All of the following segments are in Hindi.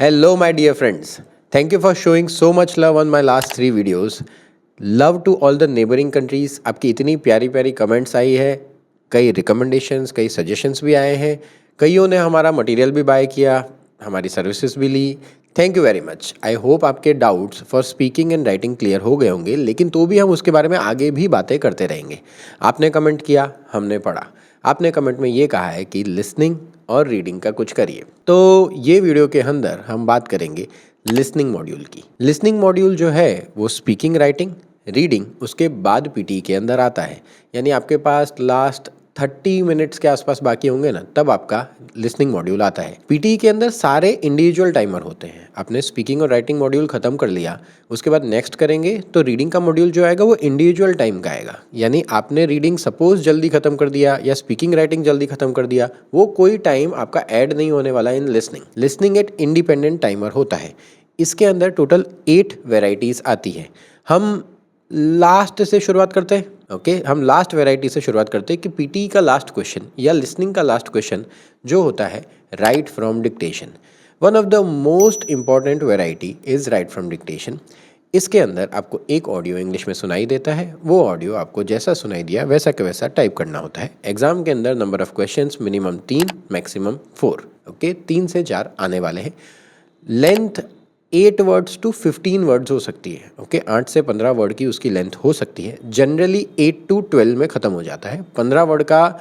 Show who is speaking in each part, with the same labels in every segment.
Speaker 1: Hello, my dear friends. Thank you for showing so much love on my last 3 videos. Love to all the neighboring countries. आपकी इतनी प्यारी प्यारी कमेंट्स आई है, कई रिकमेंडेशंस, कई सजेशंस भी आए हैं, कईयों ने हमारा मटेरियल भी बाय किया, हमारी सर्विसेज भी ली. Thank you very much. I hope आपके doubts for speaking and writing clear हो गए होंगे, लेकिन तो भी हम उसके बारे में आगे भी बातें करते रहेंगे. आपने कमेंट किया, हमने पढ़ा. आपने कमेंट में ये कहा है कि लिसनिंग और रीडिंग का कुछ करिए. तो ये वीडियो के अंदर हम बात करेंगे लिसनिंग मॉड्यूल की. लिसनिंग मॉड्यूल जो है वो स्पीकिंग, राइटिंग, रीडिंग उसके बाद पीटी के अंदर आता है. यानी आपके पास लास्ट 30 मिनट्स के आसपास बाकी होंगे ना, तब आपका लिसनिंग मॉड्यूल आता है. पीटी के अंदर सारे इंडिविजुअल टाइमर होते हैं. आपने स्पीकिंग और राइटिंग मॉड्यूल खत्म कर लिया, उसके बाद नेक्स्ट करेंगे तो रीडिंग का मॉड्यूल जो आएगा वो इंडिविजुअल टाइम का आएगा. यानी आपने रीडिंग सपोज जल्दी खत्म कर दिया या स्पीकिंग राइटिंग जल्दी खत्म कर दिया, वो कोई टाइम आपका ऐड नहीं होने वाला इन लिसनिंग. लिसनिंग एक इंडिपेंडेंट टाइमर होता है. इसके अंदर टोटल 8 वेराइटीज़ आती है. हम लास्ट से शुरुआत करते हैं. ओके, हम लास्ट वैरायटी से शुरुआत करते हैं कि पीटी का लास्ट क्वेश्चन या लिसनिंग का लास्ट क्वेश्चन जो होता है right from dictation. One of the most important variety is write from dictation. इसके अंदर आपको एक ऑडियो इंग्लिश में सुनाई देता है. वो ऑडियो आपको जैसा सुनाई दिया वैसा के वैसा टाइप करना होता है. एग्जाम के अंदर number of questions minimum 3, maximum 4. Okay, 3 से 4 आने वाले हैं. लेंथ 8 वर्ड्स टू 15 वर्ड्स हो सकती है. ओके, 8 से 15 वर्ड की उसकी लेंथ हो सकती है. जनरली 8 टू 12 में ख़त्म हो जाता है. 15 वर्ड का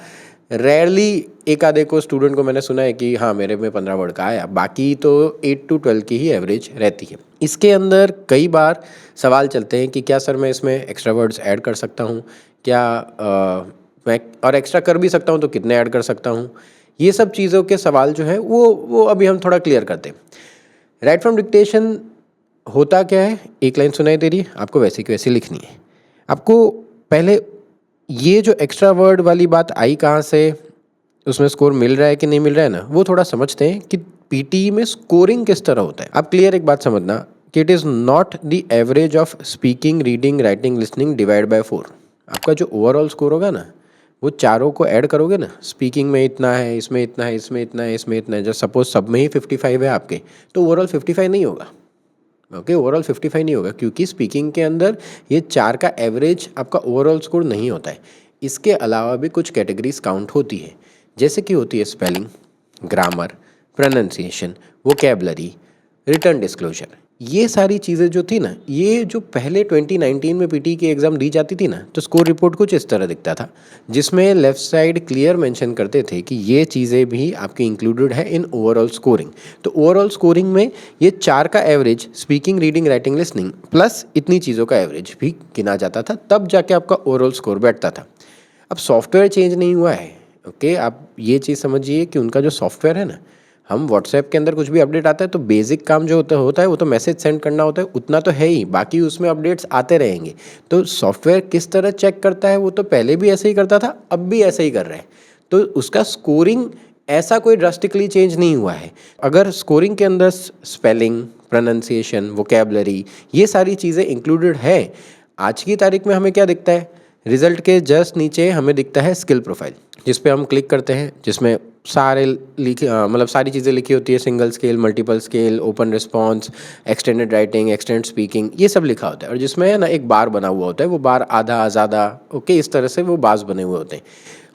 Speaker 1: रेयरली एक आधे को स्टूडेंट को मैंने सुना है कि हाँ मेरे में 15 वर्ड का आया. बाकी तो 8 टू 12 की ही एवरेज रहती है. इसके अंदर कई बार सवाल चलते हैं कि क्या सर मैं इसमें एक्स्ट्रा वर्ड्स ऐड कर सकता हूँ, क्या मैं और एक्स्ट्रा कर भी सकता हूँ तो कितने ऐड कर सकता हूँ. ये सब चीज़ों के सवाल जो है वो अभी हम थोड़ा क्लियर करते हैं. राइट फ्रॉम डिक्टेशन होता क्या है, एक लाइन सुनाई दे रही है, आपको वैसे की वैसी लिखनी है. आपको पहले ये जो एक्स्ट्रा वर्ड वाली बात आई कहाँ से, उसमें स्कोर मिल रहा है कि नहीं मिल रहा है ना, वो थोड़ा समझते हैं कि पीटी में स्कोरिंग किस तरह होता है. आप क्लियर एक बात समझना कि it is not the average of speaking, reading, writing, listening divide by 4. आपका जो ओवरऑल स्कोर होगा ना, वो चारों को ऐड करोगे ना, स्पीकिंग में इतना है, इसमें इतना है, इसमें इतना है, इसमें इतना है, जब सपोज सब में ही 55 है आपके, तो ओवरऑल 55 नहीं होगा. ओके, ओवरऑल 55 नहीं होगा क्योंकि स्पीकिंग के अंदर ये 4 का एवरेज आपका ओवरऑल स्कोर नहीं होता है. इसके अलावा भी कुछ कैटेगरीज काउंट होती है, जैसे कि होती है spelling, grammar, pronunciation, vocabulary, return disclosure. ये सारी चीज़ें जो थी ना, ये जो पहले 2019 में पीटी की एग्ज़ाम दी जाती थी ना, तो स्कोर रिपोर्ट कुछ इस तरह दिखता था, जिसमें लेफ़्ट साइड क्लियर मेंशन करते थे कि ये चीज़ें भी आपकी इंक्लूडेड है इन ओवरऑल स्कोरिंग. तो ओवरऑल स्कोरिंग में ये 4 का average speaking, reading, writing, listening plus इतनी चीज़ों का एवरेज भी गिना जाता था, तब जाके आपका ओवरऑल स्कोर बैठता था. अब सॉफ्टवेयर चेंज नहीं हुआ है. ओके, आप ये चीज़ समझिए कि उनका जो सॉफ्टवेयर है ना, हम व्हाट्सएप के अंदर कुछ भी अपडेट आता है तो बेसिक काम जो होता है वो तो मैसेज सेंड करना होता है, उतना तो है ही, बाकी उसमें अपडेट्स आते रहेंगे. तो सॉफ्टवेयर किस तरह चेक करता है वो तो पहले भी ऐसे ही करता था, अब भी ऐसे ही कर रहा है. तो उसका स्कोरिंग ऐसा कोई ड्रास्टिकली चेंज नहीं हुआ है. अगर स्कोरिंग के अंदर स्पेलिंग, प्रोनाउंसिएशन, वोकैबलरी ये सारी चीज़ें इंक्लूडेड है, आज की तारीख में हमें क्या दिखता है, रिजल्ट के जस्ट नीचे हमें दिखता है स्किल प्रोफाइल, जिस पे हम क्लिक करते हैं, जिसमें सारे मतलब सारी चीज़ें लिखी होती है. Single scale, multiple scale, open response, extended writing, extend speaking, ये सब लिखा होता है. और जिसमें है ना एक बार बना हुआ होता है, वो बार आधा ज़्यादा, ओके, इस तरह से वो बार्स बने हुए होते हैं.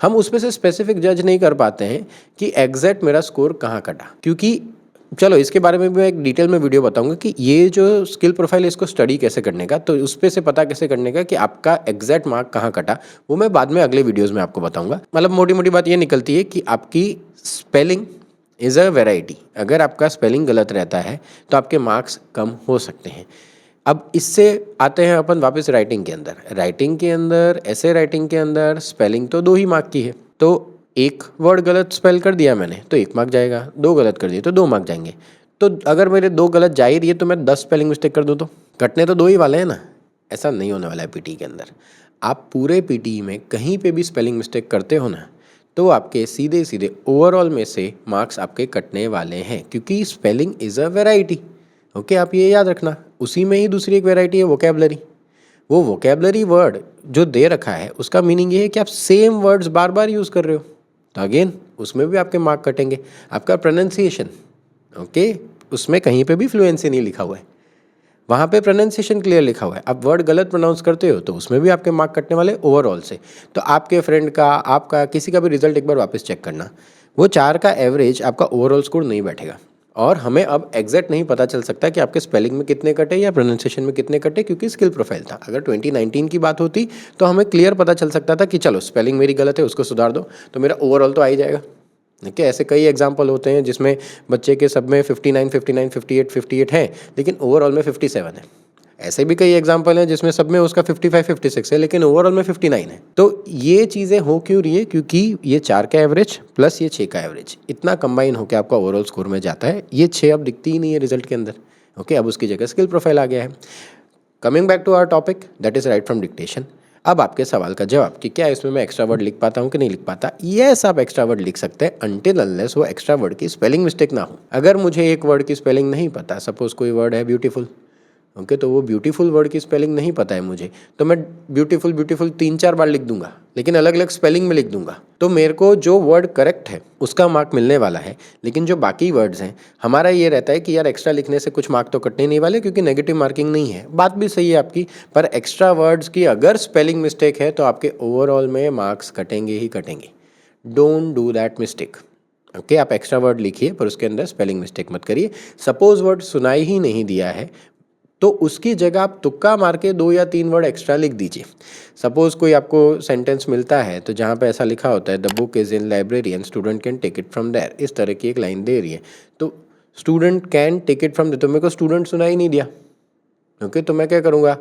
Speaker 1: हम उसमें से स्पेसिफिक जज नहीं कर पाते हैं कि एग्जैक्ट मेरा स्कोर कहाँ कटा, क्योंकि चलो इसके बारे में भी मैं एक डिटेल में वीडियो बताऊंगा कि ये जो स्किल प्रोफाइल है इसको स्टडी कैसे करने का, तो उस पे से पता कैसे करने का कि आपका एग्जैक्ट मार्क कहाँ कटा, वो मैं बाद में अगले वीडियोस में आपको बताऊंगा. मतलब मोटी मोटी बात ये निकलती है कि आपकी स्पेलिंग इज़ अ वेराइटी. अगर आपका स्पेलिंग गलत रहता है तो आपके मार्क्स कम हो सकते हैं. अब इससे आते हैं अपन वापस राइटिंग के अंदर. राइटिंग के अंदर, ऐसे राइटिंग के अंदर स्पेलिंग तो 2 ही मार्क की है. तो एक वर्ड गलत स्पेल कर दिया मैंने तो 1 मार्क जाएगा, 2 गलत कर दिए तो 2 मार्क जाएंगे. तो अगर मेरे 2 गलत जा ही रही है तो मैं 10 स्पेलिंग मिस्टेक कर दूँ तो कटने तो 2 ही वाले हैं ना. ऐसा नहीं होने वाला है पीटी के अंदर. आप पूरे पीटी में कहीं पे भी स्पेलिंग मिस्टेक करते हो ना, तो आपके सीधे सीधे ओवरऑल में से मार्क्स आपके कटने वाले हैं, क्योंकि spelling is a variety. Okay, आप ये याद रखना. उसी में ही दूसरी एक वेराइटी है वोकैबलरी. वो वोकैबलरी वर्ड जो दे रखा है उसका मीनिंग ये है कि आप सेम वर्ड्स बार बार यूज़ कर रहे हो, तो अगेन उसमें भी आपके मार्क कटेंगे. आपका प्रोनाउंसिएशन, ओके, उसमें कहीं पे भी फ्लुएंसी नहीं लिखा हुआ है, वहाँ पे प्रोनाउंसिएशन क्लियर लिखा हुआ है। आप वर्ड गलत प्रोनाउंस करते हो तो उसमें भी आपके मार्क कटने वाले ओवरऑल से। तो आपके फ्रेंड का, आपका, किसी का भी रिजल्ट एक बार वापस चेक करना, वो 4 का एवरेज आपका ओवरऑल स्कोर नहीं बैठेगा। और हमें अब एग्जैक्ट नहीं पता चल सकता कि आपके स्पेलिंग में कितने कटे या प्रोनाउंसिएशन में कितने कटे, क्योंकि स्किल प्रोफाइल था। अगर 2019 की बात होती तो हमें क्लियर पता चल सकता था कि चलो स्पेलिंग मेरी गलत है, उसको सुधार दो, तो मेरा ओवरऑल तो आ ही जाएगा। देखिए ऐसे कई एग्जाम्पल होते हैं जिसमें बच्चे के सब में 59, 59, 58, 58 हैं, लेकिन ओवरऑल में 57 है। ऐसे भी कई एग्जाम्पल हैं जिसमें सब में उसका 55, 56 है, लेकिन ओवरऑल में 59 है। तो ये चीज़ें हो क्यों रही है? क्योंकि ये 4 का एवरेज प्लस ये 6 का एवरेज इतना कंबाइन होकर आपका ओवरऑल स्कोर में जाता है। ये 6 अब दिखती ही नहीं है रिजल्ट के अंदर। ओके, अब उसकी जगह स्किल प्रोफाइल आ गया है। Coming back to our topic, that is write from dictation. अब आपके सवाल का जवाब कि क्या इसमें मैं एक्स्ट्रा वर्ड लिख पाता हूँ कि नहीं लिख पाता। यस, आप एक्स्ट्रा वर्ड लिख सकते हैं अनटिल अनलेस वो एक्स्ट्रा वर्ड की स्पेलिंग मिस्टेक ना हो। अगर मुझे एक वर्ड की स्पेलिंग नहीं पता, सपोज कोई वर्ड है ब्यूटीफुल, ओके, तो वो ब्यूटीफुल वर्ड की स्पेलिंग नहीं पता है मुझे, तो मैं ब्यूटीफुल ब्यूटीफुल 3-4 बार लिख दूंगा, लेकिन अलग अलग स्पेलिंग में लिख दूंगा, तो मेरे को जो वर्ड करेक्ट है उसका मार्क मिलने वाला है। लेकिन जो बाकी वर्ड्स हैं, हमारा ये रहता है कि यार एक्स्ट्रा लिखने से कुछ मार्क तो कटने नहीं वाले, क्योंकि नेगेटिव मार्किंग नहीं है। बात भी सही है आपकी, पर एक्स्ट्रा वर्ड्स की अगर स्पेलिंग मिस्टेक है तो आपके ओवरऑल में मार्क्स कटेंगे ही कटेंगे। Don't do that mistake. Okay, आप एक्स्ट्रा वर्ड लिखिए पर उसके अंदर स्पेलिंग मिस्टेक मत करिए। सपोज वर्ड सुनाई ही नहीं दिया है तो उसकी जगह आप तुक्का मार के 2 या 3 वर्ड एक्स्ट्रा लिख दीजिए। सपोज कोई आपको सेंटेंस मिलता है तो जहाँ पे ऐसा लिखा होता है the book is in library and student can take it from there, इस तरह की एक लाइन दे रही है, तो student can take it from there, तो मेरे को स्टूडेंट सुनाई नहीं दिया। ओके, तो मैं क्या करूँगा,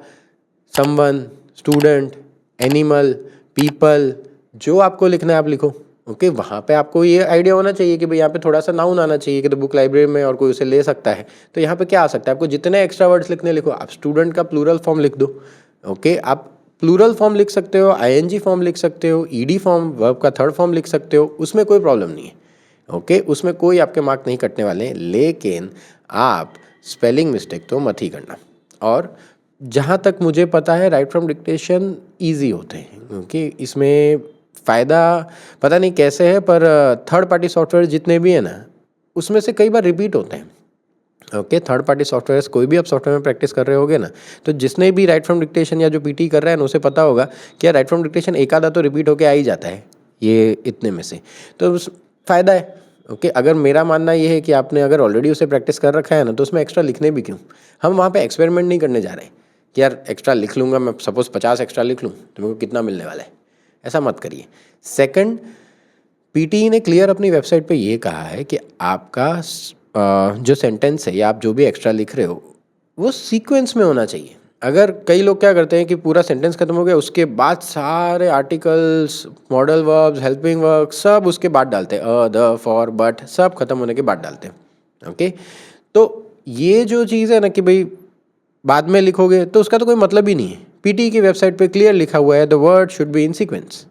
Speaker 1: समवन, स्टूडेंट, एनिमल, पीपल, जो आपको लिखना है आप लिखो। ओके, वहाँ पे आपको ये आइडिया होना चाहिए कि भाई यहाँ पे थोड़ा सा नाउन आना चाहिए कि द बुक लाइब्रेरी में और कोई उसे ले सकता है। तो यहाँ पे क्या आ सकता है, आपको जितने एक्स्ट्रा वर्ड्स लिखने लिखो। आप स्टूडेंट का प्लूरल फॉर्म लिख दो। ओके, आप प्लूरल फॉर्म लिख सकते हो, आईएनजी फॉर्म लिख सकते हो, ईडी फॉर्म, वर्ब का थर्ड फॉर्म लिख सकते हो, उसमें कोई प्रॉब्लम नहीं है। ओके, उसमें कोई आपके मार्क नहीं कटने वाले हैं, लेकिन आप स्पेलिंग मिस्टेक तो मत ही करना। और जहाँ तक मुझे पता है राइट फ्रॉम डिक्टेशन ईजी होते हैं, क्योंकि इसमें फ़ायदा पता नहीं कैसे है, पर थर्ड पार्टी सॉफ्टवेयर जितने भी हैं ना, उसमें से कई बार रिपीट होते हैं। ओके, थर्ड पार्टी सॉफ्टवेयर, कोई भी आप सॉफ्टवेयर में प्रैक्टिस कर रहे होगे ना, तो जिसने भी राइट फ्रॉम डिक्टेशन या जो पीटी कर रहा है ना, उसे पता होगा कि राइट फ्रॉम डिक्टेशन एक आधा तो रिपीट होकर आ ही जाता है ये इतने में से, तो फ़ायदा है। ओके, अगर मेरा मानना ये है कि आपने अगर ऑलरेडी उसे प्रैक्टिस कर रखा है ना, तो उसमें एक्स्ट्रा लिखने भी क्यों। हम वहाँ पे एक्सपेरिमेंट नहीं करने जा रहे हैं कि यार एक्स्ट्रा लिख लूँगा मैं, सपोज 50 एक्स्ट्रा लिख लूँ तो मेरे को कितना मिलने वाला है, ऐसा मत करिए। सेकंड, पीटी ने क्लियर अपनी वेबसाइट पे ये कहा है कि आपका जो सेंटेंस है या आप जो भी एक्स्ट्रा लिख रहे हो वो सीक्वेंस में होना चाहिए। अगर कई लोग क्या करते हैं कि पूरा सेंटेंस खत्म हो गया उसके बाद सारे articles, modal verbs, helping verb सब उसके बाद डालते हैं, द, फॉर, बट सब खत्म होने के बाद डालते हैं। ओके, तो ये जो चीज़ है ना कि भाई बाद में लिखोगे तो उसका तो कोई मतलब ही नहीं है। पीटी की वेबसाइट पे क्लियर लिखा हुआ है the word should be in sequence.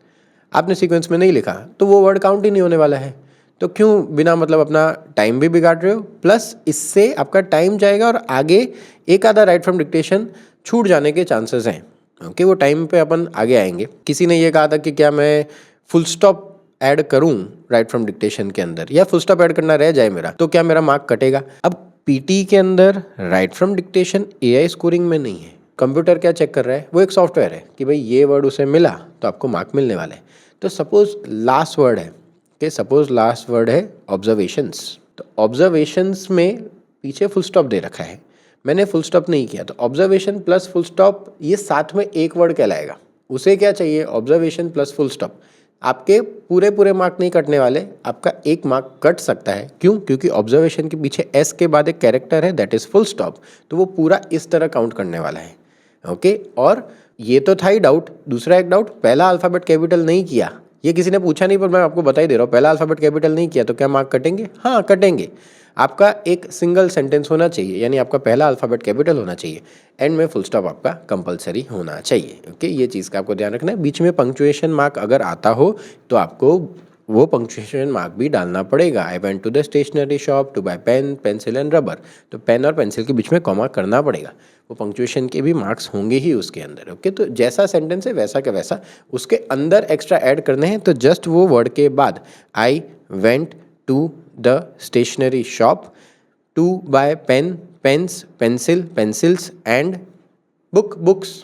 Speaker 1: आपने सीक्वेंस में नहीं लिखा तो वो वर्ड काउंट ही नहीं होने वाला है। तो क्यों बिना मतलब अपना टाइम भी बिगाड़ रहे हो, प्लस इससे आपका टाइम जाएगा और आगे एक आधा राइट फ्रॉम डिक्टेशन छूट जाने के चांसेस हैं। ओके, वो टाइम पे अपन आगे आएंगे। किसी ने ये कहा था कि क्या मैं फुल स्टॉप ऐड करूं राइट फ्रॉम डिक्टेशन के अंदर, या फुल स्टॉप ऐड करना रह जाए मेरा, तो क्या मेरा मार्क कटेगा। अब पीटी के अंदर right from dictation AI scoring में नहीं है। कंप्यूटर क्या चेक कर रहा है, वो एक सॉफ्टवेयर है कि भाई ये वर्ड उसे मिला तो आपको मार्क मिलने वाला है। तो सपोज लास्ट वर्ड है कि सपोज लास्ट वर्ड है ऑब्जर्वेशंस, तो ऑब्जर्वेशंस में पीछे फुल स्टॉप दे रखा है, मैंने फुल स्टॉप नहीं किया, तो ऑब्जर्वेशन प्लस फुल स्टॉप ये साथ में एक वर्ड कहलाएगा। उसे क्या चाहिए, ऑब्जर्वेशन प्लस फुल स्टॉप। आपके पूरे पूरे मार्क नहीं कटने वाले, आपका एक मार्क कट सकता है। क्यों, क्योंकि ऑब्जर्वेशन के पीछे एस के बाद एक कैरेक्टर है दैट इज फुल स्टॉप, तो वो पूरा इस तरह काउंट करने वाला है। ओके, और ये तो था ही डाउट। दूसरा एक डाउट, पहला अल्फ़ाबेट कैपिटल नहीं किया, ये किसी ने पूछा नहीं पर मैं आपको बता ही दे रहा हूँ। पहला अल्फ़ाबेट कैपिटल नहीं किया तो क्या मार्क कटेंगे, हाँ कटेंगे। आपका एक सिंगल सेंटेंस होना चाहिए, यानी आपका पहला अल्फ़ाबेट कैपिटल होना चाहिए, एंड में फुल स्टॉप आपका कंपलसरी होना चाहिए। ओके, ये चीज़ का आपको ध्यान रखना है। बीच में पंक्चुएशन मार्क अगर आता हो तो आपको वो पंक्चुएशन मार्क भी डालना पड़ेगा। I went to the stationery shop to buy pen, pencil and rubber, तो पेन और पेंसिल के बीच में कॉमा करना पड़ेगा। वो पंक्चुएशन के भी मार्क्स होंगे ही उसके अंदर। ओके, तो जैसा सेंटेंस है वैसा का वैसा, उसके अंदर एक्स्ट्रा ऐड करने हैं, तो जस्ट वो वर्ड के बाद I went to the stationery shop, to buy pen, pens, pencil, pencils and book, books.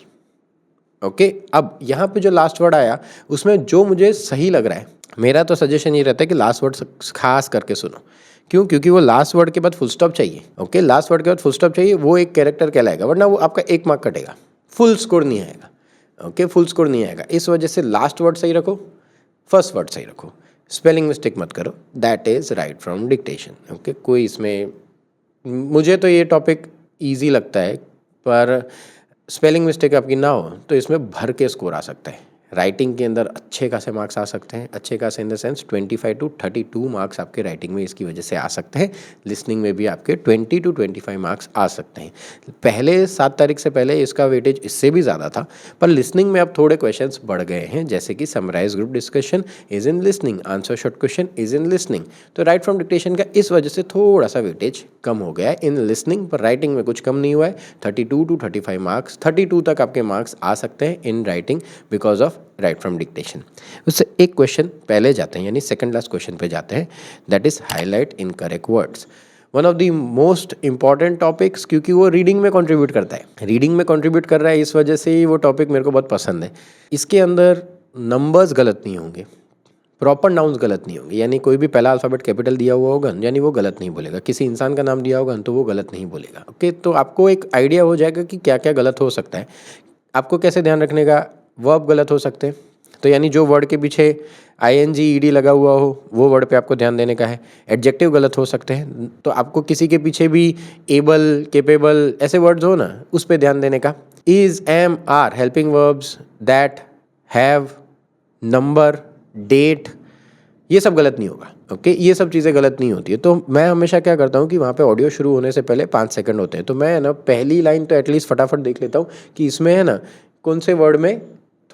Speaker 1: Okay, अब यहाँ पे जो लास्ट वर्ड आया उसमें जो मुझे सही लग रहा है, मेरा तो सजेशन ये रहता है कि लास्ट वर्ड खास करके सुनो। क्यों? क्योंकि वो लास्ट वर्ड के बाद फुल स्टॉप चाहिए। ओके, लास्ट वर्ड के बाद फुल स्टॉप चाहिए, वो एक कैरेक्टर कहलाएगा, वरना वो आपका 1 मार्क कटेगा, फुल स्कोर नहीं आएगा। ओके, फुल स्कोर नहीं आएगा। इस वजह से लास्ट वर्ड सही रखो, फर्स्ट वर्ड सही रखो, स्पेलिंग मिस्टेक मत करो। That is write from dictation. Okay, कोई इसमें, मुझे तो ये टॉपिक ईजी लगता है, पर स्पेलिंग मिस्टेक आपकी ना हो तो इसमें भर के स्कोर आ सकता है। राइटिंग के अंदर अच्छे खासे मार्क्स आ सकते हैं, अच्छे खासे in the sense 25 to 32 marks आपके राइटिंग में इसकी वजह से आ सकते हैं। लिसनिंग में भी आपके 20 to 25 मार्क्स आ सकते हैं। पहले 7 तारीख से पहले इसका वेटेज इससे भी ज़्यादा था, पर लिसनिंग में अब थोड़े क्वेश्चंस बढ़ गए हैं, जैसे कि summarize group discussion is in listening, answer short question is in listening. तो राइट फ्रॉम डिक्टेशन का इस वजह से थोड़ा सा वेटेज कम हो गया है इन लिसनिंग, पर राइटिंग में कुछ कम नहीं हुआ है। 32 to 35 मार्क्स, 32 तक आपके मार्क्स आ सकते हैं in writing because of right from dictation. उससे एक क्वेश्चन पहले जाते हैं, यानी सेकंड लास्ट क्वेश्चन पे जाते हैं, that is highlight incorrect words. One of the most important topics, क्योंकि वो रीडिंग में कंट्रीब्यूट करता है, रीडिंग में कंट्रीब्यूट कर रहा है, इस वजह से ही वो टॉपिक मेरे को बहुत पसंद है। इसके अंदर नंबर्स गलत नहीं होंगे, प्रॉपर नाउन्स गलत नहीं होंगे, यानी कोई भी पहला अल्फ़ाबेट कैपिटल दिया हुआ होगा यानी वो गलत नहीं बोलेगा, किसी इंसान का नाम दिया होगा तो वो गलत नहीं बोलेगा। ओके, तो आपको एक आइडिया हो जाएगा कि क्या क्या गलत हो सकता है। आपको कैसे ध्यान रखने का, वर्ब गलत हो सकते हैं, तो यानी जो वर्ड के पीछे ING ED लगा हुआ हो वो वर्ड पे आपको ध्यान देने का है। एडजेक्टिव गलत हो सकते हैं, तो आपको किसी के पीछे भी एबल, केपेबल ऐसे वर्ड्स हो ना, उस पे ध्यान देने का। Is, am, are helping verbs, that, have, number, date, ये सब गलत नहीं होगा। ओके, ये सब चीज़ें गलत नहीं होती है। तो मैं हमेशा क्या करता हूँ कि वहाँ पे ऑडियो शुरू होने से पहले 5 सेकंड होते हैं, तो मैं ना पहली लाइन तो एटलीस्ट फटाफट देख लेता हूँ कि इसमें है ना कौन से वर्ड में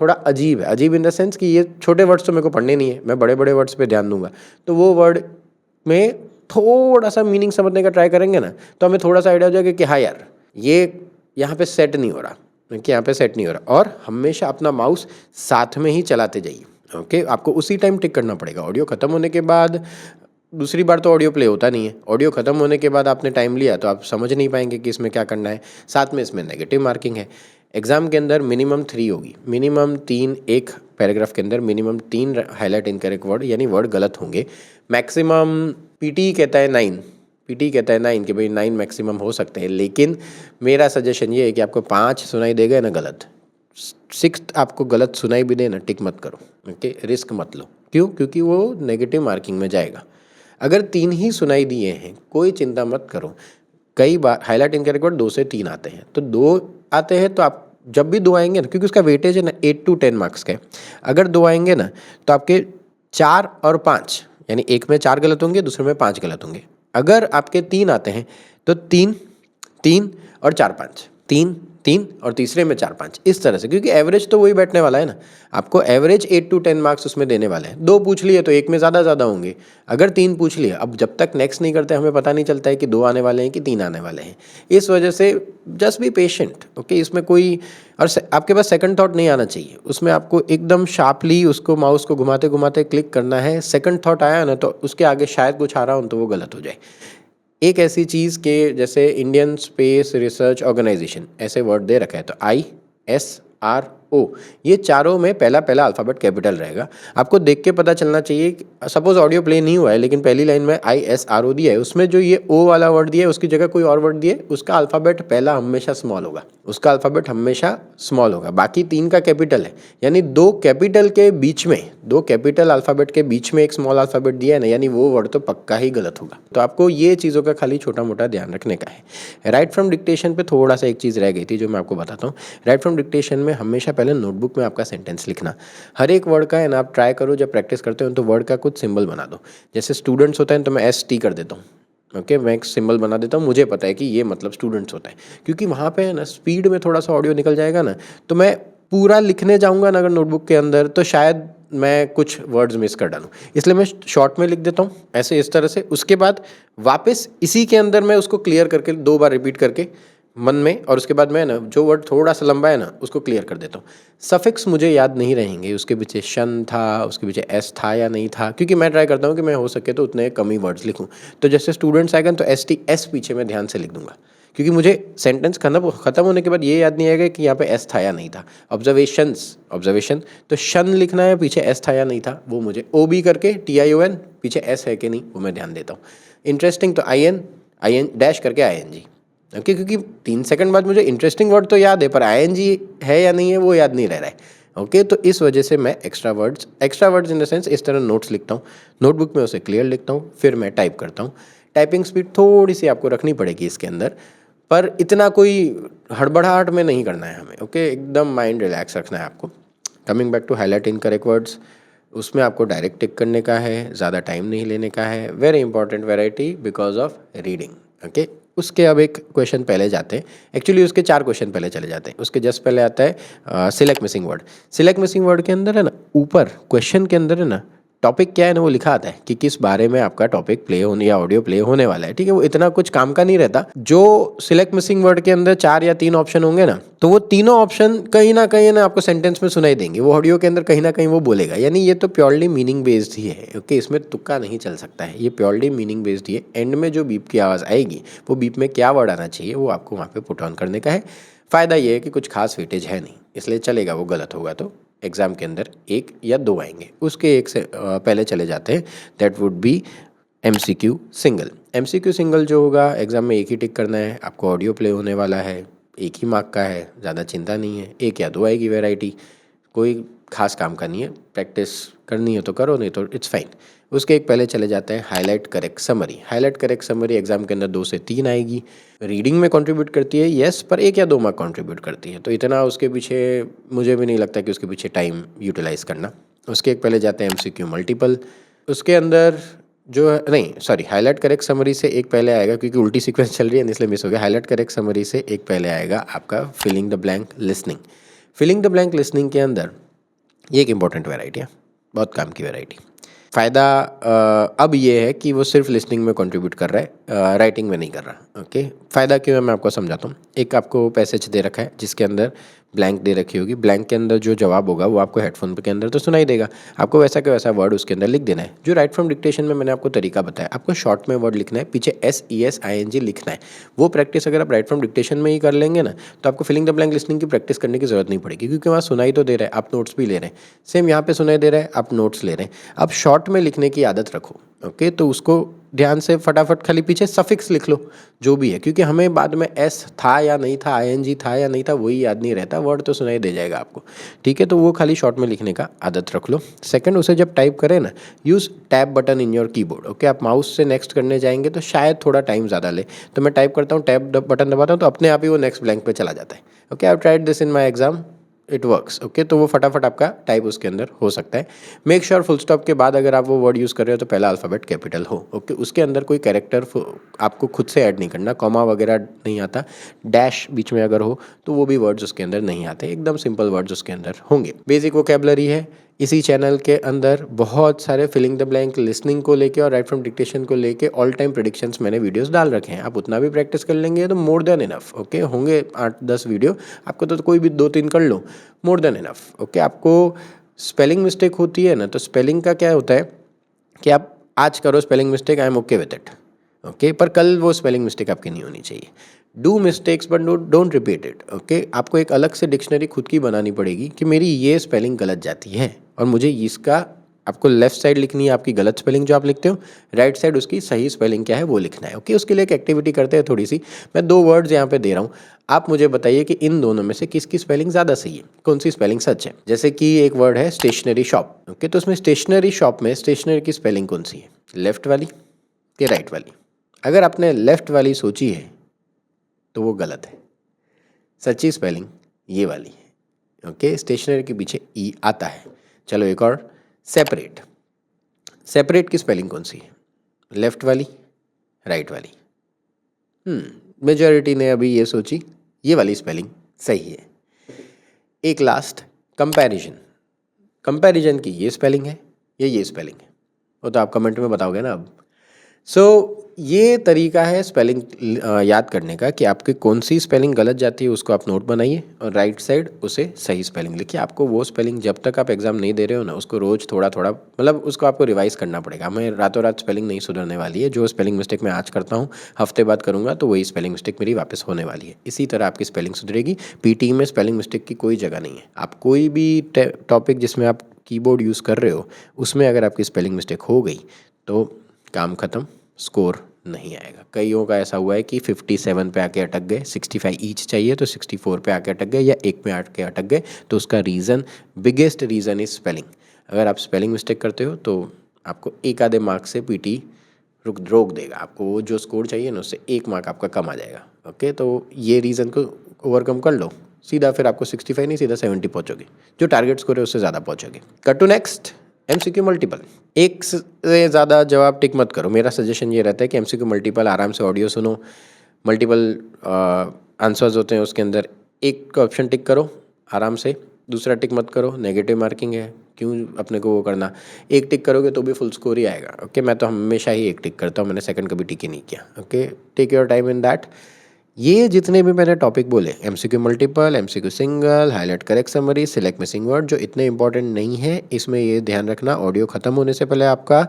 Speaker 1: थोड़ा अजीब है। अजीब इन द सेंस कि ये छोटे वर्ड्स तो मेरे को पढ़ने नहीं है, मैं बड़े बड़े वर्ड्स पे ध्यान दूंगा। तो वो वर्ड में थोड़ा सा मीनिंग समझने का ट्राई करेंगे ना, तो हमें थोड़ा सा आइडिया हो जाएगा कि हाँ यार ये यहाँ पे सेट नहीं हो रहा, कि यहाँ पे सेट नहीं हो रहा। और हमेशा अपना माउस साथ में ही चलाते जाइए। ओके, आपको उसी टाइम टिक करना पड़ेगा। ऑडियो ख़त्म होने के बाद, दूसरी बार तो ऑडियो प्ले होता नहीं है, ऑडियो ख़त्म होने के बाद आपने टाइम लिया तो आप समझ नहीं पाएंगे कि इसमें क्या करना है। साथ में इसमें नेगेटिव मार्किंग है। एग्ज़ाम के अंदर मिनिमम 3 होगी, मिनिमम 3, एक पैराग्राफ के अंदर मिनिमम 3 हाईलाइट इनकरेक्ट वर्ड यानी वर्ड गलत होंगे। मैक्सिमम PT कहता है 9, PT कहता है 9 कि भाई 9 मैक्सिमम हो सकते हैं, लेकिन मेरा सजेशन ये है कि आपको 5 सुनाई देगा ना गलत, 6th आपको गलत सुनाई भी दे ना, टिक मत करो। ओके, रिस्क मत लो। क्यों? क्योंकि वो नेगेटिव मार्किंग में जाएगा। अगर 3 ही सुनाई दिए हैं कोई चिंता मत करो। कई बार हाईलाइट इनकरेक्ट वर्ड 2 से 3 आते हैं, तो 2 आते हैं तो आप जब भी 2 आएंगे ना, क्योंकि उसका वेटेज है ना 8 to 10 मार्क्स का है, अगर 2 आएंगे ना तो आपके 4 और 5 यानी एक में 4 गलत होंगे, दूसरे में 5 गलत होंगे। अगर आपके 3 आते हैं तो 3, 3 और 4, 5, 3, 3 और तीसरे में 4, 5, इस तरह से, क्योंकि एवरेज तो वही बैठने वाला है ना। आपको एवरेज 8 to 10 मार्क्स उसमें देने वाले हैं। 2 पूछ लिए तो एक में ज़्यादा होंगे, अगर 3 पूछ लिए, अब जब तक नेक्स्ट नहीं करते हमें पता नहीं चलता है कि 2 आने वाले हैं कि 3 आने वाले हैं। इस वजह से जस्ट बी पेशेंट। ओके, इसमें कोई, और आपके पास सेकंड थॉट नहीं आना चाहिए, उसमें आपको एकदम शार्पली उसको माउस को घुमाते घुमाते क्लिक करना है। सेकंड थॉट आया ना तो उसके आगे शायद कुछ आ रहा हो तो वो गलत हो जाए। एक ऐसी चीज़ के जैसे इंडियन स्पेस रिसर्च ऑर्गेनाइजेशन ऐसे वर्ड दे रखा है, तो ISRO, ये चारों में पहला अल्फ़ाबेट कैपिटल रहेगा। आपको देख के पता चलना चाहिए। सपोज ऑडियो प्ले नहीं हुआ है लेकिन पहली लाइन में ISRO दिया है, उसमें जो ये O वाला वर्ड दिया है उसकी जगह कोई और वर्ड दिए, उसका अल्फ़ाबेट पहला हमेशा स्मॉल होगा, उसका अल्फ़ाबेट हमेशा स्मॉल होगा। बाकी 3 का कैपिटल है, यानी 2 कैपिटल के बीच में, 2 कैपिटल अल्फ़ाबेट के बीच में एक स्मॉल अल्फ़ाबेट दिया है ना, यानी वो वर्ड तो पक्का ही गलत होगा। तो आपको ये चीज़ों का खाली छोटा मोटा ध्यान रखने का है। राइट फ्रॉम डिक्टेशन पे थोड़ा सा एक चीज़ रह गई थी जो मैं आपको बताता हूँ। राइट फ्रॉम डिक्टेशन में हमेशा पहले नोटबुक में आपका सेंटेंस लिखना, हर एक वर्ड का है ना, आप ट्राई करो जब प्रैक्टिस करते हो तो वर्ड का कुछ सिंबल बना दो। जैसे स्टूडेंट्स होता है तो मैं ST कर देता हूँ। ओके, मैं एक सिंबल बना देता हूँ, मुझे पता है कि ये मतलब स्टूडेंट्स होता है, क्योंकि वहाँ पे है ना स्पीड में थोड़ा सा ऑडियो निकल जाएगा ना, तो मैं पूरा लिखने जाऊँगा ना अगर नोटबुक के अंदर तो शायद मैं कुछ वर्ड्स मिस कर डालूँ, इसलिए मैं शॉर्ट में लिख देता हूँ ऐसे, इस तरह से। उसके बाद वापस इसी के अंदर मैं उसको क्लियर करके 2 बार रिपीट करके मन में, और उसके बाद मैं ना जो वर्ड थोड़ा सा लंबा है ना उसको क्लियर कर देता हूँ। सफिक्स मुझे याद नहीं रहेंगे, उसके पीछे शन था, उसके पीछे एस था या नहीं था, क्योंकि मैं ट्राई करता हूँ कि मैं हो सके तो उतने कम ही वर्ड्स लिखूँ। तो जैसे स्टूडेंट्स आएगा तो एस टी एस पीछे मैं ध्यान से लिख दूंगा, क्योंकि मुझे सेंटेंस खत्म होने के बाद ये याद नहीं आएगा कि यहाँ पे एस था या नहीं था। ऑब्जर्वेशन, तो शन लिखना है, पीछे एस था या नहीं था वो मुझे ओ बी करके TION पीछे एस है कि नहीं वो मैं ध्यान देता हूँ। इंटरेस्टिंग तो आई एन डैश करके ING, ओके, क्योंकि 3 सेकंड बाद मुझे इंटरेस्टिंग वर्ड तो याद है पर ING है या नहीं है वो याद नहीं रह रहा है। ओके, तो इस वजह से मैं extra words in the sense इस तरह नोट्स लिखता हूँ, नोटबुक में उसे क्लियर लिखता हूँ, फिर मैं टाइप करता हूँ। टाइपिंग स्पीड थोड़ी सी आपको रखनी पड़ेगी इसके अंदर, पर इतना कोई हड़बड़ाहट में नहीं करना है हमें। ओके, एकदम माइंड रिलैक्स रखना है आपको। Coming back to highlight incorrect words, उसमें आपको डायरेक्ट टिक करने का है, ज़्यादा टाइम नहीं लेने का है। Very important variety because of reading. Okay, उसके अब एक क्वेश्चन पहले जाते हैं, एक्चुअली उसके 4 क्वेश्चन पहले चले जाते हैं। उसके जस्ट पहले आता है select missing word. Select missing word के अंदर है ना, ऊपर क्वेश्चन के अंदर है ना टॉपिक क्या है ना वो लिखा आता है कि किस बारे में आपका टॉपिक प्ले होने या ऑडियो प्ले होने वाला है। ठीक है, वो इतना कुछ काम का नहीं रहता। जो सिलेक्ट मिसिंग वर्ड के अंदर 4 या 3 ऑप्शन होंगे ना, तो वो तीनों ऑप्शन कहीं ना आपको सेंटेंस में सुनाई देंगे, वो ऑडियो के अंदर कहीं ना कहीं वो बोलेगा। यानी ये तो प्योरली मीनिंग बेस्ड ही है। ओके, इसमें तुक्का नहीं चल सकता है, ये प्योरली मीनिंग बेस्ड ही है। एंड में जो बीप की आवाज़ आएगी वो बीप में क्या वर्ड आना चाहिए वो आपको वहाँ पे पुट ऑन करने का है। फ़ायदा ये है कि कुछ खास वेटेज है नहीं, इसलिए चलेगा। वो गलत होगा तो एग्ज़ाम के अंदर 1 या 2 आएंगे। उसके एक से पहले चले जाते हैं, that would be MCQ single. MCQ single जो होगा एग्ज़ाम में एक ही टिक करना है, आपको ऑडियो प्ले होने वाला है, एक ही मार्क का है, ज़्यादा चिंता नहीं है। 1 या 2 आएगी वैरायटी, कोई खास काम का नहीं है। प्रैक्टिस करनी है तो करो, नहीं तो इट्स फाइन। उसके एक पहले चले जाते हैं highlight correct summary. Highlight correct summary exam के अंदर 2 से 3 आएगी। रीडिंग में कंट्रीब्यूट करती है यस, पर 1 या 2 मार्क कंट्रीब्यूट करती है, तो इतना उसके पीछे मुझे भी नहीं लगता कि उसके पीछे टाइम यूटिलाइज करना। उसके एक पहले जाते हैं MCQ मल्टीपल। उसके अंदर जो है, नहीं सॉरी, हाईलाइट करेक्ट समरी से एक पहले आएगा, क्योंकि उल्टी सीक्वेंस चल रही है इसलिए मिस हो गया। हाईलाइट करेक्ट समरी से एक पहले आएगा आपका filling the blank listening. Filling the blank listening के अंदर ये एक इंपॉर्टेंट वैरायटी है, बहुत काम की वैरायटी। फ़ायदा अब ये है कि वो सिर्फ लिसनिंग में कंट्रीब्यूट कर रहा है, राइटिंग में नहीं कर रहा। ओके, फ़ायदा क्यों है मैं आपको समझाता हूँ। एक आपको पैसेज दे रखा है जिसके अंदर ब्लैंक दे रखी होगी, ब्लैंक के अंदर जो जवाब होगा वो आपको हेडफोन के अंदर तो सुनाई देगा, आपको वैसा का वैसा वर्ड उसके अंदर लिख देना है। जो राइट फ्रॉम डिक्टेशन में मैंने आपको तरीका बताया, आपको शॉर्ट में वर्ड लिखना है, पीछे SESING लिखना है। वो प्रैक्टिस अगर आप राइट फ्रॉम डिक्टेशन में ही कर लेंगे ना, तो आपको फिलिंग द ब्लैंक लिसनिंग की प्रैक्टिस करने की जरूरत नहीं पड़ेगी, क्योंकि वहाँ सुनाई तो दे रहा है, आप नोट्स भी ले रहे हैं। सेम यहाँ पे सुनाई दे रहा है, आप नोट्स ले रहे हैं। आप शॉर्ट में लिखने की आदत रखो। ओके, तो उसको ध्यान से फटाफट खाली पीछे सफिक्स लिख लो जो भी है, क्योंकि हमें बाद में एस था या नहीं था, ING था या नहीं था वही याद नहीं रहता, वर्ड तो सुनाई दे जाएगा आपको। ठीक है, तो वो खाली शॉर्ट में लिखने का आदत रख लो। सेकंड, उसे जब टाइप करें ना, use tab button in your keyboard. Okay, आप माउस से नेक्स्ट करने जाएंगे तो शायद थोड़ा टाइम ज़्यादा ले, तो मैं टाइप करता हूँ, टैब बटन दबाता हूँ तो अपने आप ही वो नेक्स्ट ब्लैंक पे चला जाता है। Okay, I tried this in my exam, it works. Okay, तो वो फटाफट आपका टाइप उसके अंदर हो सकता है। मेक श्योर फुल स्टॉप के बाद अगर आप वो वर्ड यूज़ कर रहे हो तो पहला अल्फ़ाबेट कैपिटल हो। ओके, उसके अंदर कोई कैरेक्टर आपको खुद से ऐड नहीं करना, कॉमा वगैरह नहीं आता, डैश बीच में अगर हो तो वो भी वर्ड्स उसके अंदर नहीं आते, एकदम सिंपल वर्ड्स उसके अंदर होंगे। बेसिक वोकैबुलरी है। इसी चैनल के अंदर बहुत सारे फिलिंग द ब्लैंक लिसनिंग को लेके और राइट फ्रॉम डिक्टेशन को लेके ऑल टाइम प्रेडिक्शंस मैंने वीडियोस डाल रखे हैं। आप उतना भी प्रैक्टिस कर लेंगे तो मोर देन इनफ। ओके, होंगे 8-10 वीडियो, आपको तो कोई भी 2-3 कर लो, मोर देन इनफ। ओके, आपको स्पेलिंग मिस्टेक होती है ना, तो स्पेलिंग का क्या होता है कि आप आज करो spelling mistake, I am okay with it. Okay, पर कल वो स्पेलिंग मिस्टेक आपकी नहीं होनी चाहिए। Do mistakes but don't repeat it. Okay, आपको एक अलग से डिक्शनरी खुद की बनानी पड़ेगी कि मेरी ये स्पेलिंग गलत जाती है और मुझे इसका, आपको लेफ्ट साइड लिखनी है आपकी गलत स्पेलिंग जो आप लिखते हो, राइट साइड उसकी सही स्पेलिंग क्या है वो लिखना है। ओके, उसके लिए एक एक्टिविटी करते हैं थोड़ी सी। मैं 2 वर्ड्स यहाँ पे दे रहा हूँ, आप मुझे बताइए कि इन दोनों में से किसकी स्पेलिंग ज़्यादा सही है, कौन सी स्पेलिंग सच है। जैसे कि एक वर्ड है स्टेशनरी शॉप। ओके, तो उसमें स्टेशनरी शॉप में स्टेशनरी की स्पेलिंग कौन सी है, लेफ्ट वाली कि राइट वाली? अगर आपने लेफ्ट वाली सोची है तो वो गलत है, सच्ची स्पेलिंग ये वाली है। ओके, स्टेशनरी के पीछे ई आता है। चलो एक और, सेपरेट। सेपरेट की स्पेलिंग कौन सी है, लेफ्ट वाली राइट वाली? मेजॉरिटी ने अभी ये सोची ये वाली स्पेलिंग सही है। एक लास्ट, कंपैरिजन। कंपैरिजन की ये स्पेलिंग है या ये स्पेलिंग है, वो तो आप कमेंट में बताओगे ना अब। सो ये तरीका है स्पेलिंग याद करने का कि आपकी कौन सी स्पेलिंग गलत जाती है उसको आप नोट बनाइए और राइट साइड उसे सही स्पेलिंग लिखिए। आपको वो स्पेलिंग जब तक आप एग्ज़ाम नहीं दे रहे हो ना, उसको रोज़ थोड़ा थोड़ा मतलब उसको आपको रिवाइज़ करना पड़ेगा। मैं रातों रात स्पेलिंग नहीं सुधरने वाली है। जो स्पेलिंग मिस्टेक मैं आज करता हूँ, हफ्ते बाद करूँगा तो वही स्पेलिंग मिस्टेक मेरी वापस होने वाली है। इसी तरह आपकी स्पेलिंग सुधरेगी। पीटी में स्पेलिंग मिस्टेक की कोई जगह नहीं है। आप कोई भी टॉपिक जिसमें आप कीबोर्ड यूज़ कर रहे हो, उसमें अगर आपकी स्पेलिंग मिस्टेक हो गई तो काम ख़त्म, स्कोर नहीं आएगा। कईयों का ऐसा हुआ है कि 57 पे आके अटक गए, 65 ईच चाहिए तो 64 पे आके अटक गए या एक में आके अटक गए। तो उसका reason, biggest reason is spelling. अगर आप स्पेलिंग मिस्टेक करते हो तो आपको एक आधे मार्क्स से पीटी रोक देगा। आपको वो जो स्कोर चाहिए ना, उससे एक मार्क आपका कम आ जाएगा। ओके, तो ये रीज़न को ओवरकम कर लो, सीधा फिर आपको 65 नहीं, सीधा 70 पहुँचोगे। जो टारगेट स्कोर है उससे ज़्यादा पहुँचोगे। Cut to next, MCQ multiple. एक से ज़्यादा जवाब टिक मत करो। मेरा सजेशन ये रहता है कि एमसीक्यू मल्टीपल आराम से ऑडियो सुनो। मल्टीपल आंसर्स होते हैं उसके अंदर, एक ऑप्शन टिक करो आराम से, दूसरा टिक मत करो, नेगेटिव मार्किंग है, क्यों अपने को वो करना। एक टिक करोगे तो भी फुल स्कोर ही आएगा। ओके, मैं तो हमेशा ही एक टिक करता हूँ, मैंने सेकंड कभी टिक ही नहीं किया। Okay, take your time in that. ये जितने भी मैंने टॉपिक बोले, MCQ multiple, MCQ single, highlight correct summary, select missing word, जो इतने इंपॉर्टेंट नहीं है, इसमें ये ध्यान रखना ऑडियो खत्म होने से पहले आपका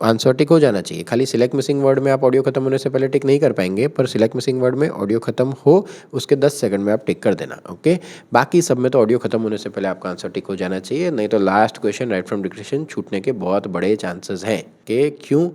Speaker 1: आंसर टिक हो जाना चाहिए। खाली सिलेक्ट मिसिंग वर्ड में आप ऑडियो खत्म होने से पहले टिक नहीं कर पाएंगे, पर सिलेक्ट मिसिंग वर्ड में ऑडियो खत्म हो उसके 10 सेकंड में आप टिक कर देना। ओके, बाकी सब में तो ऑडियो खत्म होने से पहले आपका आंसर टिक हो जाना चाहिए, नहीं तो last question right from dictation छूटने के बहुत बड़े चांसेस हैं। कि क्यों?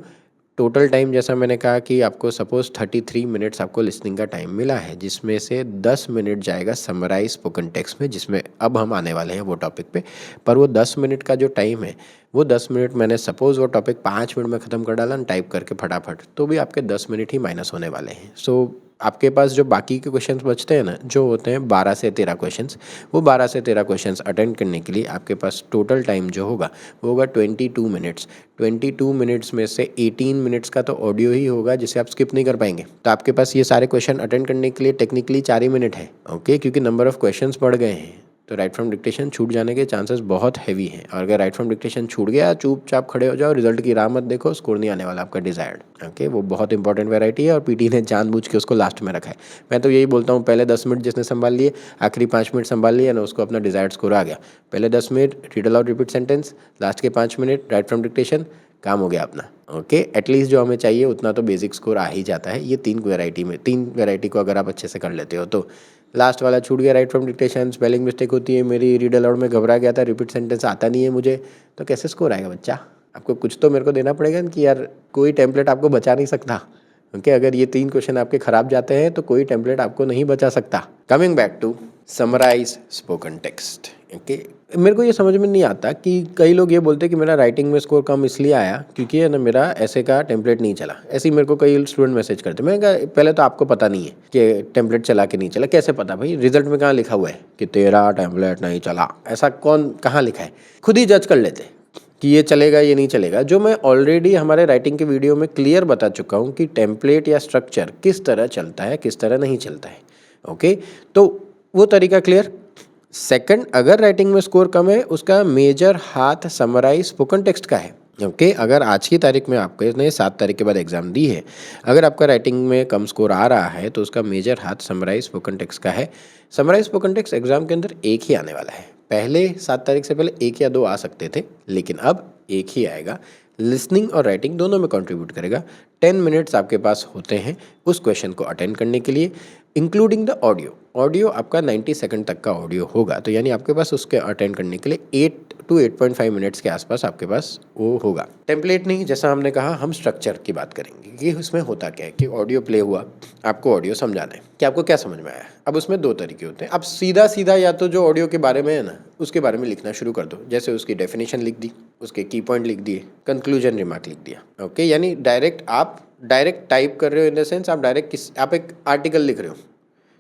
Speaker 1: टोटल टाइम जैसा मैंने कहा कि आपको सपोज़ 33 मिनट्स आपको लिसनिंग का टाइम मिला है, जिसमें से 10 मिनट जाएगा समराइज स्पोकन टेक्स्ट में, जिसमें अब हम आने वाले हैं वो टॉपिक पे। पर वो 10 मिनट का जो टाइम है, वो 10 मिनट मैंने सपोज़ वो टॉपिक 5 मिनट में ख़त्म कर डाला ना टाइप करके फटाफट, तो भी आपके 10 मिनट ही माइनस होने वाले हैं। सो आपके पास जो बाकी के क्वेश्चंस बचते हैं ना, जो होते हैं 12 से 13 क्वेश्चंस, वो 12 से 13 क्वेश्चंस अटेंड करने के लिए आपके पास टोटल टाइम जो होगा वो होगा 22 मिनट्स। 22 मिनट्स में से 18 मिनट्स का तो ऑडियो ही होगा जिसे आप स्किप नहीं कर पाएंगे। तो आपके पास ये सारे क्वेश्चन अटेंड करने के लिए टेक्निकली 4 ही मिनट है। ओके, क्योंकि नंबर ऑफ़ क्वेश्चंस बढ़ गए हैं, तो राइट फ्रॉम डिक्टेशन छूट जाने के चांसेस बहुत हैवी हैं। और अगर राइट फ्रॉम डिक्टेशन छूट गया, चुपचाप खड़े हो जाओ, रिजल्ट की राह मत देखो, स्कोर नहीं आने वाला आपका डिज़ायर्ड। ओके, वो बहुत इंपॉर्टेंट वैरायटी है और पीटी ने जानबूझ के उसको लास्ट में रखा है। मैं तो यही बोलता हूँ, पहले 10 मिनट जिसने संभाल लिए, आखिरी 5 मिनट संभाल लिए ना, उसको अपना डिज़ायर्ड स्कोर आ गया। पहले 10 minute read aloud repeat sentence, last के 5 मिनट राइट फ्रॉम डिक्टेशन, काम हो गया अपना। ओके, एटलीस्ट जो हमें चाहिए उतना तो बेसिक स्कोर आ ही जाता है। ये 3 वैरायटी को अगर आप अच्छे से कर लेते हो तो। लास्ट वाला छूट गया, right from dictation, spelling mistake होती है मेरी, रीड अलाउड में घबरा गया था, रिपीट सेंटेंस आता नहीं है मुझे, तो कैसे स्कोर आएगा बच्चा? आपको कुछ तो मेरे को देना पड़ेगा ना कि यार कोई टेम्पलेट आपको बचा नहीं सकता। ओके, अगर ये 3 क्वेश्चन आपके खराब जाते हैं तो कोई टेम्पलेट आपको नहीं बचा सकता। Coming back to summarize spoken text. Okay, मेरे को ये समझ में नहीं आता कि कई लोग ये बोलते हैं कि मेरा राइटिंग में स्कोर कम इसलिए आया क्योंकि है ना मेरा ऐसे का टेम्पलेट नहीं चला। ऐसे ही मेरे को कई स्टूडेंट मैसेज करते। मैंने कहा पहले तो आपको पता नहीं है कि टेम्पलेट चला कि नहीं चला। कैसे पता भाई? रिजल्ट में कहाँ लिखा हुआ है कि तेरा टेम्पलेट नहीं चला? ऐसा कौन, कहाँ लिखा है? खुद ही जज कर लेते कि ये चलेगा ये नहीं चलेगा। जो मैं ऑलरेडी हमारे राइटिंग के वीडियो में क्लियर बता चुका हूँ कि टेम्पलेट या स्ट्रक्चर किस तरह चलता है, किस तरह नहीं चलता है। ओके, तो वो तरीका क्लियर। सेकंड, अगर राइटिंग में स्कोर कम है, उसका मेजर हाथ समराइज स्पोकन टेक्स्ट का है। ओके, अगर आज की तारीख में आपने 7 तारीख के बाद एग्जाम दी है, अगर आपका राइटिंग में कम स्कोर आ रहा है तो उसका मेजर हाथ समराइज स्पोकन टेक्स्ट का है। समराइज स्पोकन टेक्स्ट एग्जाम के अंदर एक ही आने वाला है। पहले 7 तारीख से पहले 1 या 2 आ सकते थे, लेकिन अब एक ही आएगा। लिसनिंग और राइटिंग दोनों में कंट्रीब्यूट करेगा। 10 मिनट्स आपके पास होते हैं उस क्वेश्चन को अटेंड करने के लिए, इंक्लूडिंग द ऑडियो। ऑडियो आपका 90 सेकंड तक का ऑडियो होगा, तो यानी आपके पास उसके अटेंड करने के लिए 8 to 8.5 मिनट्स के आसपास आपके पास वो होगा। टेम्पलेट नहीं, जैसा हमने कहा, हम स्ट्रक्चर की बात करेंगे कि उसमें होता क्या है कि ऑडियो प्ले हुआ, आपको ऑडियो समझाना है कि आपको क्या समझ में आया। अब उसमें 2 तरीके होते हैं। अब सीधा सीधा या तो जो ऑडियो के बारे में है ना, उसके बारे में लिखना शुरू कर दो। जैसे उसकी डेफिनेशन लिख दी, उसके की पॉइंट लिख दिए, कंक्लूजन रिमार्क लिख दिया। ओके, यानी डायरेक्ट टाइप कर रहे हो, इन द सेंस आप एक आर्टिकल लिख रहे हो,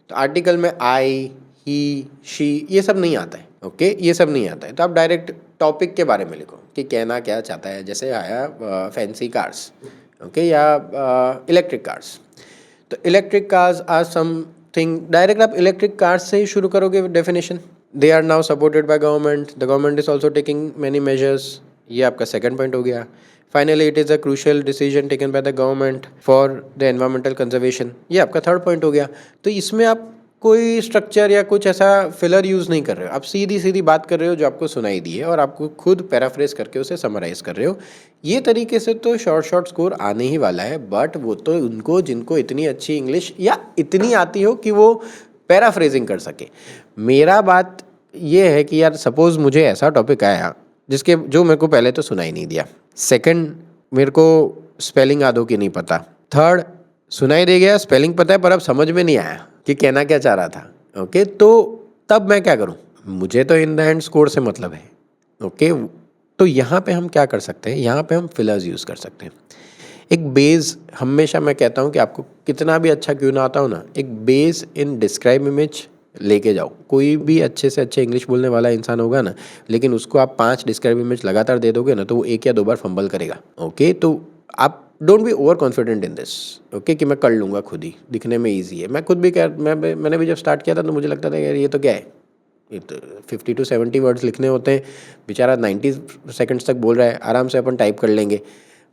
Speaker 1: तो आर्टिकल में आई, ही, शी ये सब नहीं आता है। ओके, ये सब नहीं आता है, तो आप डायरेक्ट टॉपिक के बारे में लिखो कि कहना क्या चाहता है। जैसे आया फैंसी कार्स, ओके, या इलेक्ट्रिक कार्स, तो electric cars are something, direct आप इलेक्ट्रिक कार्स से ही शुरू करोगे definition. They are now supported by government, the government is also taking many measures, ये आपका सेकंड पॉइंट हो गया। Finally it is a crucial decision taken by the government for the environmental conservation, ये आपका थर्ड पॉइंट हो गया। तो इसमें आप कोई स्ट्रक्चर या कुछ ऐसा फिलर यूज़ नहीं कर रहे हो, आप सीधी सीधी बात कर रहे हो जो आपको सुनाई दी है और आपको खुद पैराफ्रेज करके उसे समराइज़ कर रहे हो। ये तरीके से तो शॉर्ट स्कोर आने ही वाला है, बट वो तो उनको जिनको इतनी अच्छी इंग्लिश या इतनी आती हो कि वो पैराफ्रेजिंग कर सके। मेरा बात ये है कि यार सपोज़ मुझे ऐसा टॉपिक आया जिसके जो मेरे को पहले तो सुनाई नहीं दिया, सेकंड मेरे को स्पेलिंग याद हो कि नहीं पता, थर्ड सुनाई दे गया, स्पेलिंग पता है पर अब समझ में नहीं आया कि कहना क्या चाह रहा था। ओके, तो तब मैं क्या करूं? मुझे तो इन द एंड स्कोर से मतलब है। ओके, तो यहाँ पे हम क्या कर सकते हैं, यहाँ पे हम फिलर्स यूज़ कर सकते हैं। एक बेस, हमेशा मैं कहता हूँ कि आपको कितना भी अच्छा क्यों ना आता हो ना, एक बेस इन डिस्क्राइब इमेज लेके जाओ। कोई भी अच्छे से अच्छे इंग्लिश बोलने वाला इंसान होगा ना, लेकिन उसको आप 5 डिस्क्राइब इमेज लगातार दे दोगे ना, तो वो 1 या 2 बार फंबल करेगा। ओके, तो आप don't be over confident in this. Okay, कि मैं कर लूँगा खुद ही, दिखने में ईजी है। मैं खुद भी मैंने भी जब स्टार्ट किया था तो मुझे लगता था यार ये तो क्या है, ये तो 50 to 70 वर्ड्स लिखने होते हैं, बेचारा 90 सेकंड्स तक बोल रहा है, आराम से अपन टाइप कर लेंगे।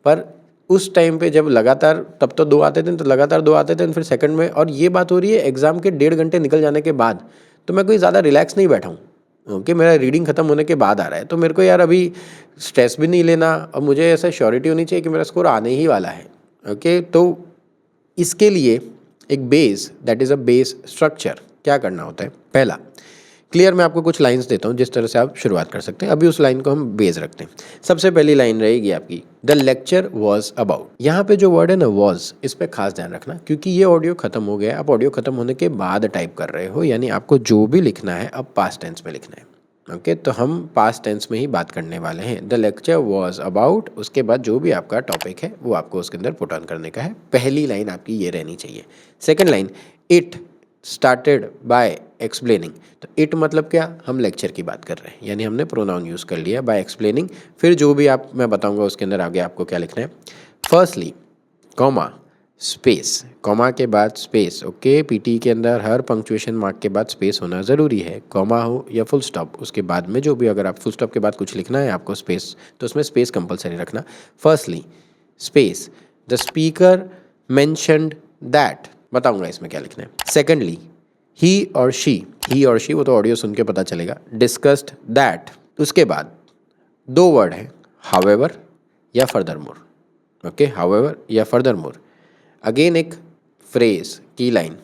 Speaker 1: पर उस टाइम पे जब लगातार, तब तो 2 आते थे, तो लगातार 2 आते थे, फिर सेकंड में, और ये बात हो रही है एग्ज़ाम के 1.5 घंटे निकल जाने के बाद, तो मैं कोई ज़्यादा रिलैक्स नहीं बैठा हूँ। ओके, मेरा रीडिंग ख़त्म होने के बाद आ रहा है, तो मेरे को यार अभी स्ट्रेस भी नहीं लेना और मुझे ऐसा श्योरिटी होनी चाहिए कि मेरा स्कोर आने ही वाला है। ओके, तो इसके लिए एक base, that is a base structure, क्या करना होता है? पहला, क्लियर मैं आपको कुछ लाइंस देता हूँ जिस तरह से आप शुरुआत कर सकते हैं। अभी उस लाइन को हम बेस रखते हैं। सबसे पहली लाइन रहेगी आपकी, द लेक्चर वॉज अबाउट। यहाँ पे जो वर्ड है ना वॉज, इस पर खास ध्यान रखना क्योंकि ये ऑडियो खत्म हो गया है। आप ऑडियो खत्म होने के बाद टाइप कर रहे हो, यानी आपको जो भी लिखना है अब पास्ट टेंस में लिखना है। ओके, तो हम पास्ट टेंस में ही बात करने वाले हैं। द लेक्चर वॉज अबाउट, उसके बाद जो भी आपका टॉपिक है वो आपको उसके अंदर पुट ऑन करने का है। पहली लाइन आपकी ये रहनी चाहिए। Second line, it started by explaining. तो इट मतलब क्या, हम लेक्चर की बात कर रहे हैं, यानी हमने प्रोनाउन यूज़ कर लिया बाय एक्सप्लेनिंग। फिर जो भी आप मैं बताऊंगा उसके अंदर आगे आपको क्या लिखना है। फर्स्टली कॉमा स्पेस, कॉमा के बाद स्पेस। ओके, पीटी के अंदर हर पंक्चुएशन मार्क के बाद स्पेस होना ज़रूरी है, कॉमा हो या फुल स्टॉप, उसके बाद में जो भी, अगर आप फुल स्टॉप के बाद कुछ लिखना है आपको स्पेस, तो उसमें स्पेस कंपलसरी रखना। Firstly space, the speaker mentioned that, बताऊंगा इसमें क्या लिखना है। सेकेंडली ही और शी वो तो ऑडियो सुन के पता चलेगा, डिस्कस्ड दैट। उसके बाद 2 वर्ड है, हाउएवर या फर्दरमोर। ओके, हाउएवर या फर्दरमोर। अगेन एक फ्रेज, की line,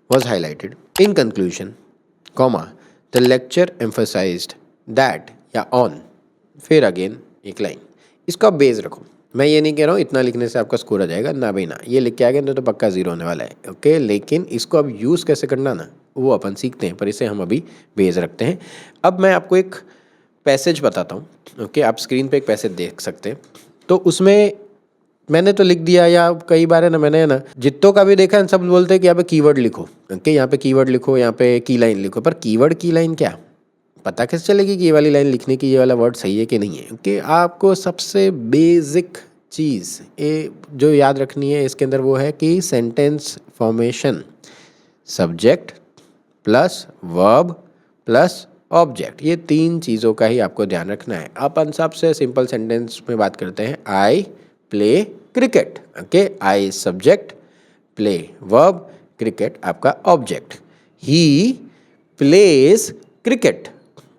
Speaker 1: was highlighted. In conclusion, comma, the lecture emphasized that या on, फिर अगेन एक लाइन। इसको आप बेस रखो। मैं ये नहीं कह रहा हूँ इतना लिखने से आपका स्कोर आ जाएगा, ना भाई ना, ये लिख के आ गए तो पक्का 0 होने वाला है। ओके, लेकिन इसको अब यूज़ कैसे करना ना, वो अपन सीखते हैं, पर इसे हम अभी बेस रखते हैं। अब मैं आपको एक पैसेज बताता हूँ। ओके, आप स्क्रीन पे एक पैसेज देख सकते हैं। तो उसमें मैंने तो लिख दिया, या कई बार है ना, मैंने है ना जितों का भी देखा है, सब बोलते हैं कि यहाँ पे कीवर्ड लिखो। ओके, यहाँ पे कीवर्ड लिखो, यहाँ पे की लाइन लिखो, पर कीवर्ड की लाइन क्या, पता कैसे चलेगी कि ये वाली लाइन लिखने की, ये वाला वर्ड सही है कि नहीं है? ओके, आपको सबसे बेसिक चीज़ ये जो याद रखनी है इसके अंदर वो है कि sentence formation, subject plus verb plus object, ये 3 चीज़ों का ही आपको ध्यान रखना है। अपन सबसे सिंपल सेंटेंस में बात करते हैं, I play cricket. Okay, I subject, play verb, cricket आपका ऑब्जेक्ट। ही प्लेस क्रिकेट।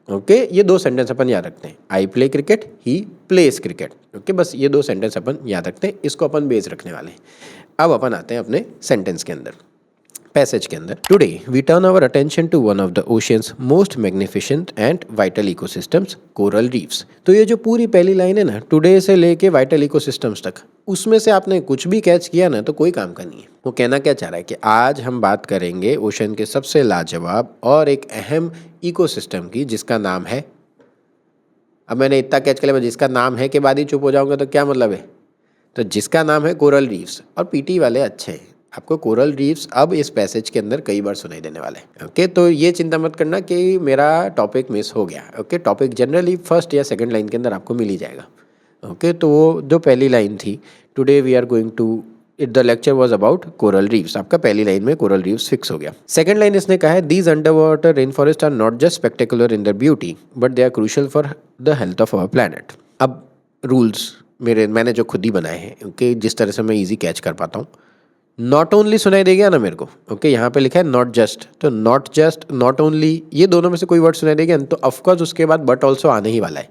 Speaker 1: ओके, ये 2 सेंटेंस अपन याद रखते हैं, I play cricket, he place cricket. Okay, बस ये 2 सेंटेंस अपन याद रखते हैं, इसको अपन बेस रखने वाले हैं। अब अपन आते हैं अपने सेंटेंस के अंदर, पैसेज के अंदर। Today we turn our attention to one of the oceans most magnificent and vital ecosystems, coral reefs. तो ये जो पूरी पहली लाइन है ना, टुडे से लेके वाइटल इकोसिस्टम्स तक, उसमें से आपने कुछ भी कैच किया ना तो कोई काम का नहीं है। वो कहना क्या चाह रहा है कि आज हम बात करेंगे ओशन के सबसे लाजवाब और एक अहम इकोसिस्टम की, जिसका नाम है, अब मैंने इतना कैच कर लिया, जिसका नाम है के बाद ही चुप हो जाऊंगा तो क्या मतलब है, तो जिसका नाम है कोरल रीफ्स। और पीटी वाले अच्छे हैं, आपको कोरल रीफ्स अब इस पैसेज के अंदर कई बार सुनाई देने वाले हैं। ओके, तो ये चिंता मत करना कि मेरा टॉपिक मिस हो गया। ओके, टॉपिक जनरली फर्स्ट या सेकंड लाइन के अंदर आपको मिल ही जाएगा। ओके, तो वो जो पहली लाइन थी, today we are going to it, the lecture was about coral reefs, आपका पहली लाइन में कोरल रीफ्स फिक्स हो गया। सेकंड लाइन इसने कहा है, these under water rain forest are not just spectacular in their beauty but they are crucial for the health of our planet. अब रूल्स मैंने जो खुद ही बनाए हैं, ओके, जिस तरह से मैं इजी कैच कर पाता हूँ। नॉट ओनली सुनाई देगा ना मेरे को, ओके, यहाँ पे लिखा है नॉट जस्ट, तो नॉट जस्ट, नॉट ओनली, ये दोनों में से कोई वर्ड सुनाई देगा तो ऑफकोर्स उसके बाद बट ऑल्सो आने ही वाला है,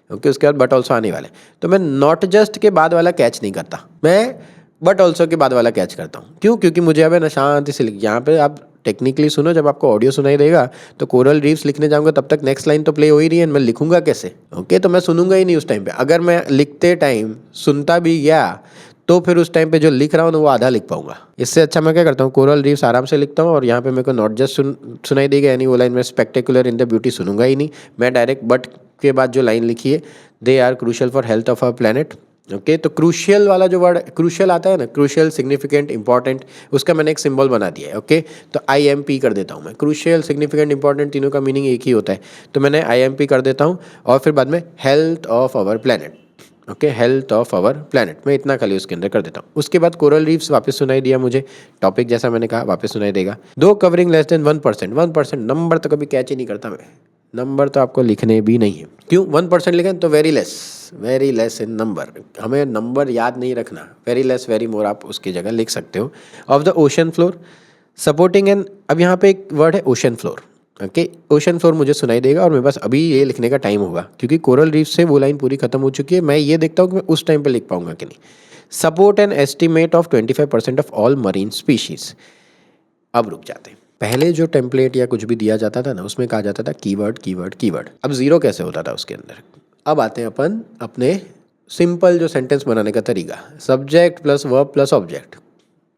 Speaker 1: ओके, उसके बाद बट ऑल्सो आने वाला है। तो मैं नॉट जस्ट के बाद वाला कैच नहीं करता, मैं बट ऑल्सो के बाद वाला कैच करता हूँ। क्यों? क्योंकि मुझे अब है ना शांति से यहाँ पे आप टेक्निकली सुनो, जब आपको ऑडियो सुनाई देगा तो कोरल रीफ्स लिखने जाऊंगा तब तक नेक्स्ट लाइन तो प्ले हो ही रही है, मैं लिखूंगा कैसे? ओके, तो मैं सुनूंगा ही नहीं उस टाइम पे। अगर मैं लिखते टाइम सुनता भी गया तो फिर उस टाइम पे जो लिख रहा हूँ ना वो आधा लिख पाऊंगा। इससे अच्छा मैं क्या करता हूँ, कोरल रीफ्स आराम से लिखता हूँ और यहाँ पे मेरे को नॉट जस्ट सुनाई देगा, यानी वो लाइन में स्पेक्टेकुलर इन द ब्यूटी सुनूंगा ही नहीं, मैं डायरेक्ट बट के बाद जो लाइन लिखी है, they are crucial for health of our planet, okay, तो क्रूशियल वाला जो वर्ड क्रूशियल आता है ना, क्रूशियल, सिग्निफिकेंट, इंपॉर्टेंट, उसका मैंने एक सिंबल बना दिया है, ओके, तो IMP कर देता हूँ मैं। क्रूशियल, सिग्निफिकेंट, इंपॉर्टेंट तीनों का मीनिंग एक ही होता है, तो मैंने IMP कर देता हूँ और फिर बाद में health of our planet, okay, health of our planet, मैं इतना खाली उसके अंदर कर देता हूँ। उसके बाद कोरल रीफ्स वापस सुनाई दिया मुझे, टॉपिक जैसा मैंने कहा वापस सुनाई देगा। दो कवरिंग लेस देन 1%, 1% नंबर तो कभी कैच ही नहीं करता मैं, नंबर तो आपको लिखने भी नहीं है। क्यों 1% लिखें? तो वेरी लेस इन नंबर, हमें नंबर याद नहीं रखना, वेरी लेस वेरी मोर आप उसकी जगह लिख सकते हो। Of the ocean floor supporting an, अब यहाँ पे एक वर्ड है ocean floor, okay, ocean floor मुझे सुनाई देगा और मेरे पास अभी ये लिखने का टाइम होगा क्योंकि कोरल रीफ से वो लाइन पूरी खत्म हो चुकी है। मैं ये देखता हूँ कि मैं उस टाइम पे लिख पाऊंगा कि नहीं। Support an estimate of 25% of all marine species. अब रुक जाते हैं, पहले जो टेम्पलेट या कुछ भी दिया जाता था ना उसमें कहा जाता था कीवर्ड कीवर्ड कीवर्ड, अब जीरो कैसे होता था उसके अंदर। अब आते हैं अपन अपने सिंपल जो सेंटेंस बनाने का तरीका, subject plus verb plus object,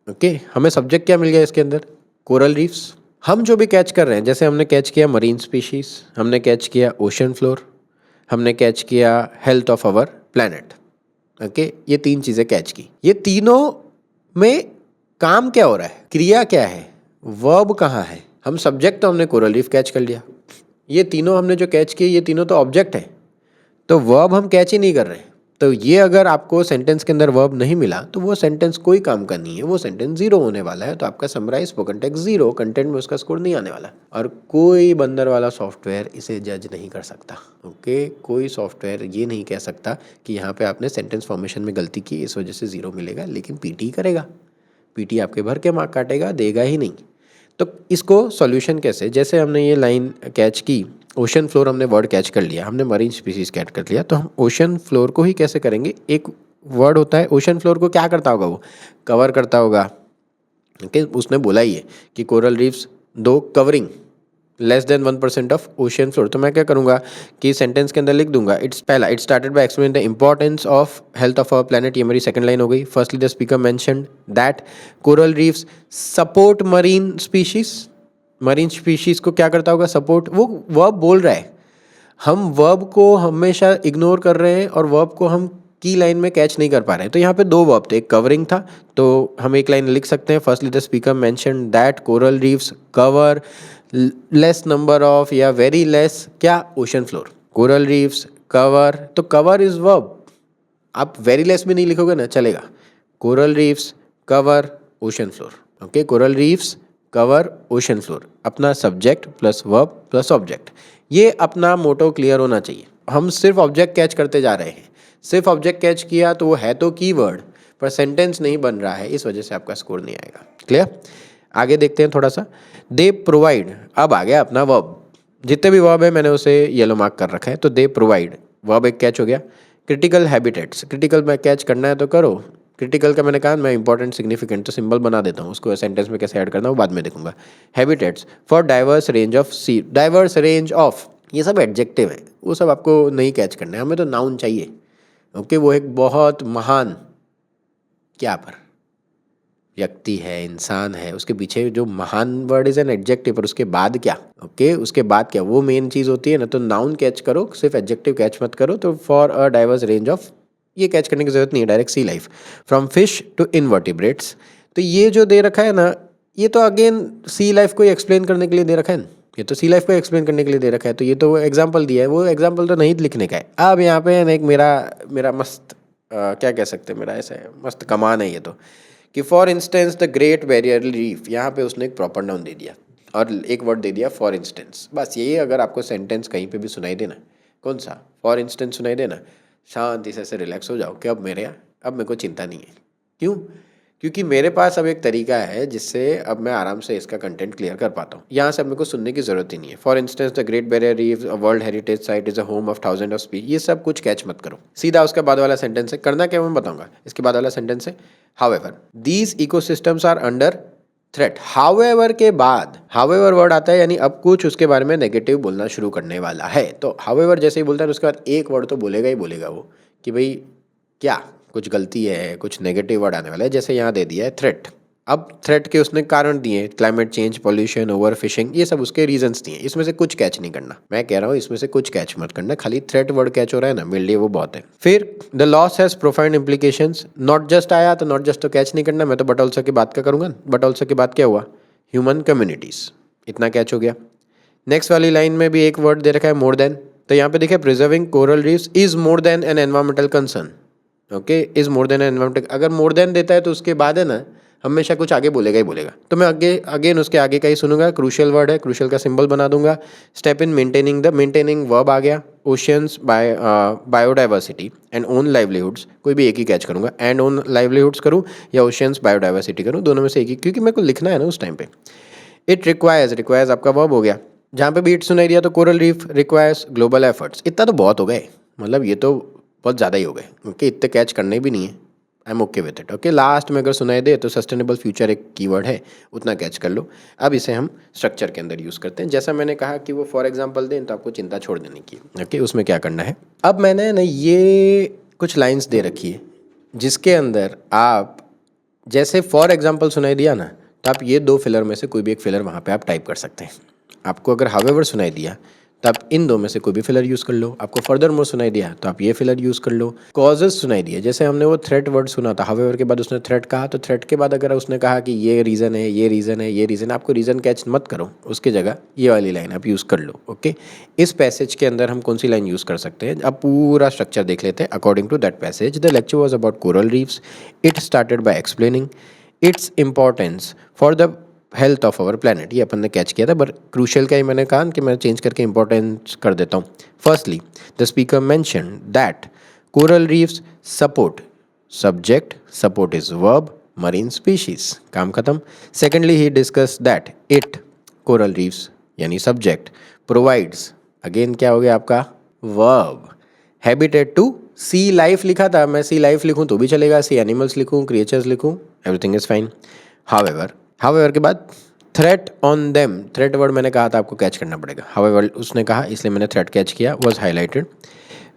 Speaker 1: okay, हमें सब्जेक्ट क्या मिल गया इसके अंदर? Coral reefs. हम जो भी कैच कर रहे हैं, जैसे हमने कैच किया मरीन स्पीशीज, हमने कैच किया ओशन फ्लोर, हमने कैच किया health of our planet, okay, ये तीन चीज़ें कैच की। ये तीनों में काम क्या हो रहा है, क्रिया क्या है, वर्ब कहाँ है? हम सब्जेक्ट तो हमने कोरल रीफ कैच कर लिया, ये तीनों हमने जो कैच किए ये तीनों तो ऑब्जेक्ट है, तो वर्ब हम कैच ही नहीं कर रहे। तो ये अगर आपको सेंटेंस के अंदर वर्ब नहीं मिला तो वो सेंटेंस कोई काम का नहीं है, वो सेंटेंस जीरो होने वाला है। तो आपका summarize spoken text zero, content में उसका स्कोर नहीं आने वाला और कोई बंदर वाला सॉफ्टवेयर इसे जज नहीं कर सकता, ओके, कोई सॉफ्टवेयर ये नहीं कह सकता कि यहाँ पे आपने सेंटेंस फॉर्मेशन में गलती की इस वजह से जीरो मिलेगा, लेकिन पीटी करेगा, पीटी आपके भर के मार्क काटेगा, देगा ही नहीं। तो इसको सॉल्यूशन कैसे, जैसे हमने ये लाइन कैच की, ओशन फ्लोर हमने वर्ड कैच कर लिया, हमने मरीन स्पीसीज कैच कर लिया, तो हम ओशन फ्लोर को ही कैसे करेंगे? एक वर्ड होता है ओशन फ्लोर को क्या करता होगा, वो कवर करता होगा, ओके, उसने बोला ही है कि कोरल रीफ्स दो covering less than 1% of ocean floor. तो मैं क्या करूंगा कि सेंटेंस के अंदर लिख दूंगा, इट्स पहला, it started by explain the importance of health of our planet, ये मेरी सेकंड लाइन हो गई। Firstly the speaker mentioned that coral reefs support marine species, marine species को क्या करता होगा, सपोर्ट, वो वर्ब बोल रहा है, हम वर्ब को हमेशा इग्नोर कर रहे हैं और वर्ब को हम की लाइन में कैच नहीं कर पा रहे हैं। तो यहाँ पे दो वर्ब थे, एक कवरिंग था, तो हम एक लाइन लिख सकते हैं, firstly the speaker mention that coral reefs cover less number of या वेरी लेस क्या, ocean floor, coral reefs cover, तो कवर इज वर्ब, आप वेरी लेस भी नहीं लिखोगे ना चलेगा, coral reefs cover ocean floor, okay, coral reefs cover ocean floor, अपना subject plus verb plus object, ये अपना मोटो क्लियर होना चाहिए। हम सिर्फ ऑब्जेक्ट कैच करते जा रहे हैं, सिर्फ ऑब्जेक्ट कैच किया तो वो है तो कीवर्ड पर सेंटेंस नहीं बन रहा है, इस वजह से आपका स्कोर नहीं आएगा। क्लियर? आगे देखते हैं थोड़ा सा, दे प्रोवाइड, अब आ गया अपना वर्ब, जितने भी वर्ब है मैंने उसे येलो मार्क कर रखा है, तो दे प्रोवाइड वर्ब एक कैच हो गया। क्रिटिकल हैबिटेट्स, क्रिटिकल में कैच करना है तो करो, क्रिटिकल का मैंने कहा मैं इंपॉर्टेंट सिग्निफिकेंट तो सिंबल बना देता हूँ, उसको सेंटेंस में कैसे ऐड करना है वो बाद में देखूंगा। Habitats for diverse range of sea, diverse range of, ये सब एडजेक्टिव है, वो सब आपको नहीं कैच करना है, हमें तो नाउन चाहिए, ओके, वो एक बहुत महान क्या पर व्यक्ति है, इंसान है, उसके पीछे जो महान वर्ड इज एन एडजेक्टिव, पर उसके बाद क्या, ओके, उसके बाद क्या, वो मेन चीज़ होती है ना। तो नाउन कैच करो, सिर्फ एडजेक्टिव कैच मत करो। तो for a diverse range of, ये कैच करने की जरूरत नहीं है, direct sea life, from fish to invertebrates, तो ये जो दे रखा है ना, ये तो अगेन सी लाइफ को एक्सप्लेन करने के लिए दे रखा है ना, ये तो सी लाइफ को एक्सप्लेन करने के लिए दे रखा है, तो ये तो एग्जाम्पल दिया है, वो एग्जाम्पल तो नहीं लिखने का है। अब यहाँ पे एक मेरा मस्त क्या कह सकते हैं, मेरा ऐसा मस्त कमान है ये तो, कि for instance the great barrier reef, यहाँ पे उसने एक प्रॉपर नाउन दे दिया और एक वर्ड दे दिया फॉर इंस्टेंस, बस यही। अगर आपको सेंटेंस कहीं पे भी सुनाई देना, कौन सा, फॉर इंस्टेंस सुनाई देना, शांति से ऐसे रिलैक्स हो जाओ कि अब मेरे को चिंता नहीं है। क्यों? क्योंकि मेरे पास अब एक तरीका है जिससे अब मैं आराम से इसका कंटेंट क्लियर कर पाता हूँ। यहाँ से अब मेरे को सुनने की ज़रूरत ही नहीं है। For instance the great barrier reef world heritage site is a home of thousand of species, ये सब कुछ कैच मत करो। सीधा उसके बाद वाला सेंटेंस है, करना क्या मैं बताऊंगा। इसके बाद वाला सेंटेंस है however these ecosystems are under threat. However के बाद हाउएवर वर्ड आता है, यानी अब कुछ उसके बारे में नेगेटिव बोलना शुरू करने वाला है। तो हाउएवर जैसे ही बोलता है उसके बाद एक वर्ड तो बोलेगा ही बोलेगा वो कि भाई क्या कुछ गलती है, कुछ नेगेटिव वर्ड आने वाला है। जैसे यहाँ दे दिया है थ्रेट। अब थ्रेट के उसने कारण दिए, climate change, pollution, over fishing, ये सब उसके रीजंस दिए। इसमें से कुछ कैच नहीं करना, मैं कह रहा हूँ इसमें से कुछ कैच मत करना, खाली थ्रेट वर्ड कैच हो रहा है ना मेरे लिए वो बहुत है। फिर the loss has profound implications, not just आया तो नॉट जस्ट तो कैच नहीं करना, मैं तो बट ऑल्सो की बात का करूंगा। बट ऑल्सो के बाद क्या हुआ, ह्यूमन कम्युनिटीज, इतना कैच हो गया। नेक्स्ट वाली लाइन में भी एक वर्ड दे रखा है मोर देन, तो यहाँ पे देखिए preserving coral reefs is more than N environmental concern. Okay, is more than environmental, अगर मोर देन देता है तो उसके बाद है ना हमेशा कुछ आगे बोलेगा ही बोलेगा। तो मैं आगे अगेन उसके आगे का ही सुनूंगा। क्रूशियल वर्ड है, क्रूशियल का सिंबल बना दूंगा। Step in maintaining, the maintaining verb आ गया। Oceans, biodiversity and own livelihoods, कोई भी एक ही कैच करूंगा। एंड ओन लाइवलीहुड्स करूँ या ओशियंस बायोडाइवर्सिटी करूँ, दोनों में से एक ही, क्योंकि मेरे को लिखना है ना उस टाइम पे। इट रिक्वायर्स, रिक्वायर्स आपका वर्ब हो गया। जहाँ पे भी इट सुनाई दिया तो coral reef requires global efforts. इतना तो बहुत हो गए, मतलब ये तो बहुत ज़्यादा ही हो गए, क्योंकि इतने कैच करने भी नहीं है। I am okay with it. Okay, last में अगर सुनाई दे तो सस्टेनेबल फ्यूचर एक कीवर्ड है, उतना कैच कर लो। अब इसे हम स्ट्रक्चर के अंदर यूज़ करते हैं। जैसा मैंने कहा कि वो फॉर एग्जाम्पल दें तो आपको चिंता छोड़ देने की। ओके, उसमें क्या करना है, अब मैंने ना ये कुछ लाइन्स दे रखी है जिसके अंदर आप जैसे फॉर एग्जाम्पल सुनाई दिया ना, तो आप ये दो फिलर में से कोई भी एक फिलर वहाँ पे आप टाइप कर सकते हैं। आपको अगर हाउएवर सुनाई दिया तो आप इन दो में से कोई भी फिलर यूज़ कर लो। आपको फर्दर मोर सुनाई दिया तो आप ये फिलर यूज़ कर लो। कॉजेस सुनाई दिया, जैसे हमने वो थ्रेट वर्ड सुना था, हाउएवर के बाद उसने थ्रेट कहा, तो थ्रेट के बाद अगर उसने कहा कि ये रीज़न है, ये रीज़न है, ये रीज़न, आपको रीज़न कैच मत करो, उसकी जगह ये वाली लाइन आप यूज़ कर लो। ओके, इस पैसेज के अंदर हम कौन सी लाइन यूज़ कर सकते हैं, अब पूरा स्ट्रक्चर देख लेते हैं। According to that passage the lecture was about coral reefs. It started by explaining its importance for the health of our planet, ये अपन ने कैच किया था, पर क्रूशियल का ही मैंने कहा कि मैं चेंज करके इंपॉर्टेंस कर देता हूँ। Firstly the speaker mention that coral reefs support, subject, support is verb, marine species, काम खत्म। Secondly he discuss that it, coral reefs यानी सब्जेक्ट, प्रोवाइड्स, अगेन क्या हो गया आपका verb, habitat to sea life लिखा था, मैं सी लाइफ लिखूं तो भी चलेगा, सी एनिमल्स लिखूं, क्रिएचर्स लिखूं, एवरीथिंग इज फाइन। हाउएवर के बाद threat on them, threat word मैंने कहा था आपको कैच करना पड़ेगा। हाउएवर उसने कहा इसलिए मैंने थ्रेट कैच किया, was highlighted.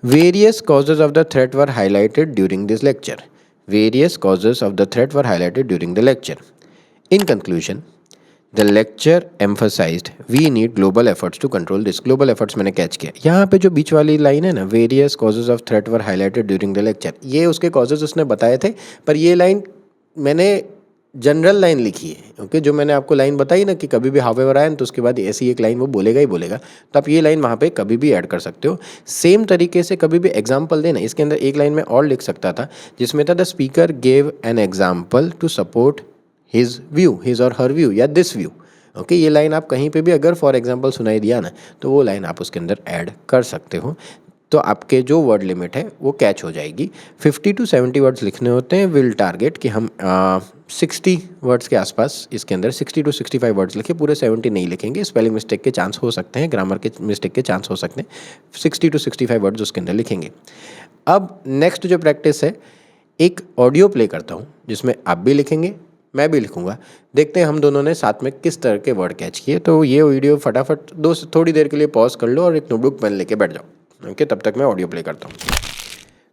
Speaker 1: Various causes of the threat were highlighted during this lecture, various causes of the threat were highlighted during the lecture. In conclusion the lecture emphasised we need global efforts to control this, global efforts मैंने कैच किया। यहाँ पे जो बीच वाली लाइन है ना, various causes of threat were highlighted during the lecture, ये उसके कॉजेज उसने बताए थे, पर ये लाइन मैंने जनरल लाइन लिखी है। ओके, जो मैंने आपको लाइन बताई ना कि कभी भी हाउएवर आए तो उसके बाद ऐसी एक लाइन वो बोलेगा ही बोलेगा, तो आप ये लाइन वहाँ पे कभी भी ऐड कर सकते हो। सेम तरीके से कभी भी एग्जाम्पल देना, इसके अंदर एक लाइन में और लिख सकता था जिसमें था the speaker gave an example to support his view, his और हर व्यू या दिस व्यू। ओके, ये लाइन आप कहीं पे भी अगर फॉर एग्जांपल सुनाई दिया ना, तो वो लाइन आप उसके अंदर ऐड कर सकते हो, तो आपके जो वर्ड लिमिट है वो कैच हो जाएगी। 50 to 70 वर्ड्स लिखने होते हैं। विल टारगेट कि हम 60 वर्ड्स के आसपास इसके अंदर 60 to 65 वर्ड्स लिखे, पूरे 70 नहीं लिखेंगे, स्पेलिंग मिस्टेक के चांस हो सकते हैं, ग्रामर के मिस्टेक के चांस हो सकते हैं। 60 to 65 वर्ड्स उसके अंदर लिखेंगे। अब नेक्स्ट जो प्रैक्टिस है, एक ऑडियो प्ले करता हूँ जिसमें आप भी लिखेंगे, मैं भी लिखूंगा, देखते हैं हम दोनों ने साथ में किस तरह के वर्ड कैच किए। तो ये वीडियो फटाफट थोड़ी देर के लिए पॉज कर लो और एक नोटबुक पेन लेके बैठ जाओ। ओके, तब तक मैं ऑडियो प्ले करता हूँ।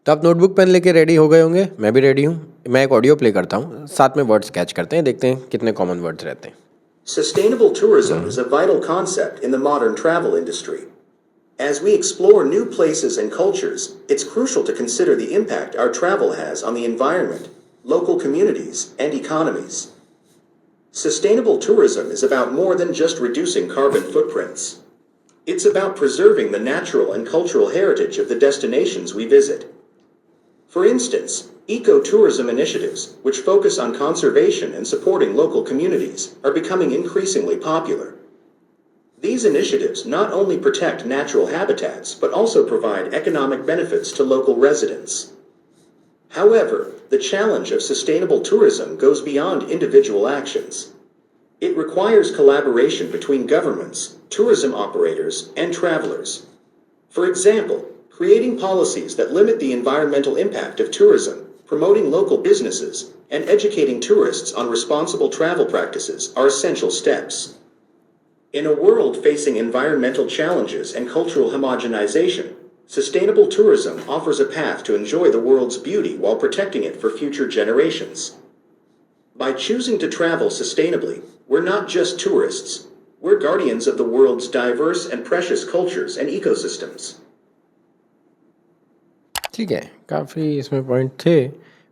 Speaker 1: तो आप नोटबुक पेन लेके रेडी हो गए होंगे, मैं भी रेडी हूँ। मैं एक ऑडियो प्ले करता हूँ, साथ में वर्ड्स कैच करते हैं, देखते हैं कितने कॉमन वर्ड्स रहते हैं।
Speaker 2: Sustainable tourism is a vital concept in the modern travel industry. As we explore new places and cultures, it's crucial to consider the impact our travel has on the environment, local communities, and economies. Sustainable tourism is about more than just reducing carbon footprints. It's about preserving the natural and cultural heritage of the destinations we visit. For instance, ecotourism initiatives, which focus on conservation and supporting local communities, are becoming increasingly popular. These initiatives not only protect natural habitats but also provide economic benefits to local residents. However, the challenge of sustainable tourism goes beyond individual actions. It requires collaboration between governments, tourism operators, and travelers. For example, creating policies that limit the environmental impact of tourism, promoting local businesses, and educating tourists on responsible travel practices are essential steps. In a world facing environmental challenges and cultural homogenization, sustainable tourism offers a path to enjoy the world's beauty while protecting it for future generations. By choosing to travel sustainably, we're not just tourists, we're guardians of the world's diverse and precious cultures and ecosystems.
Speaker 1: ठीक है, काफ़ी इसमें पॉइंट थे।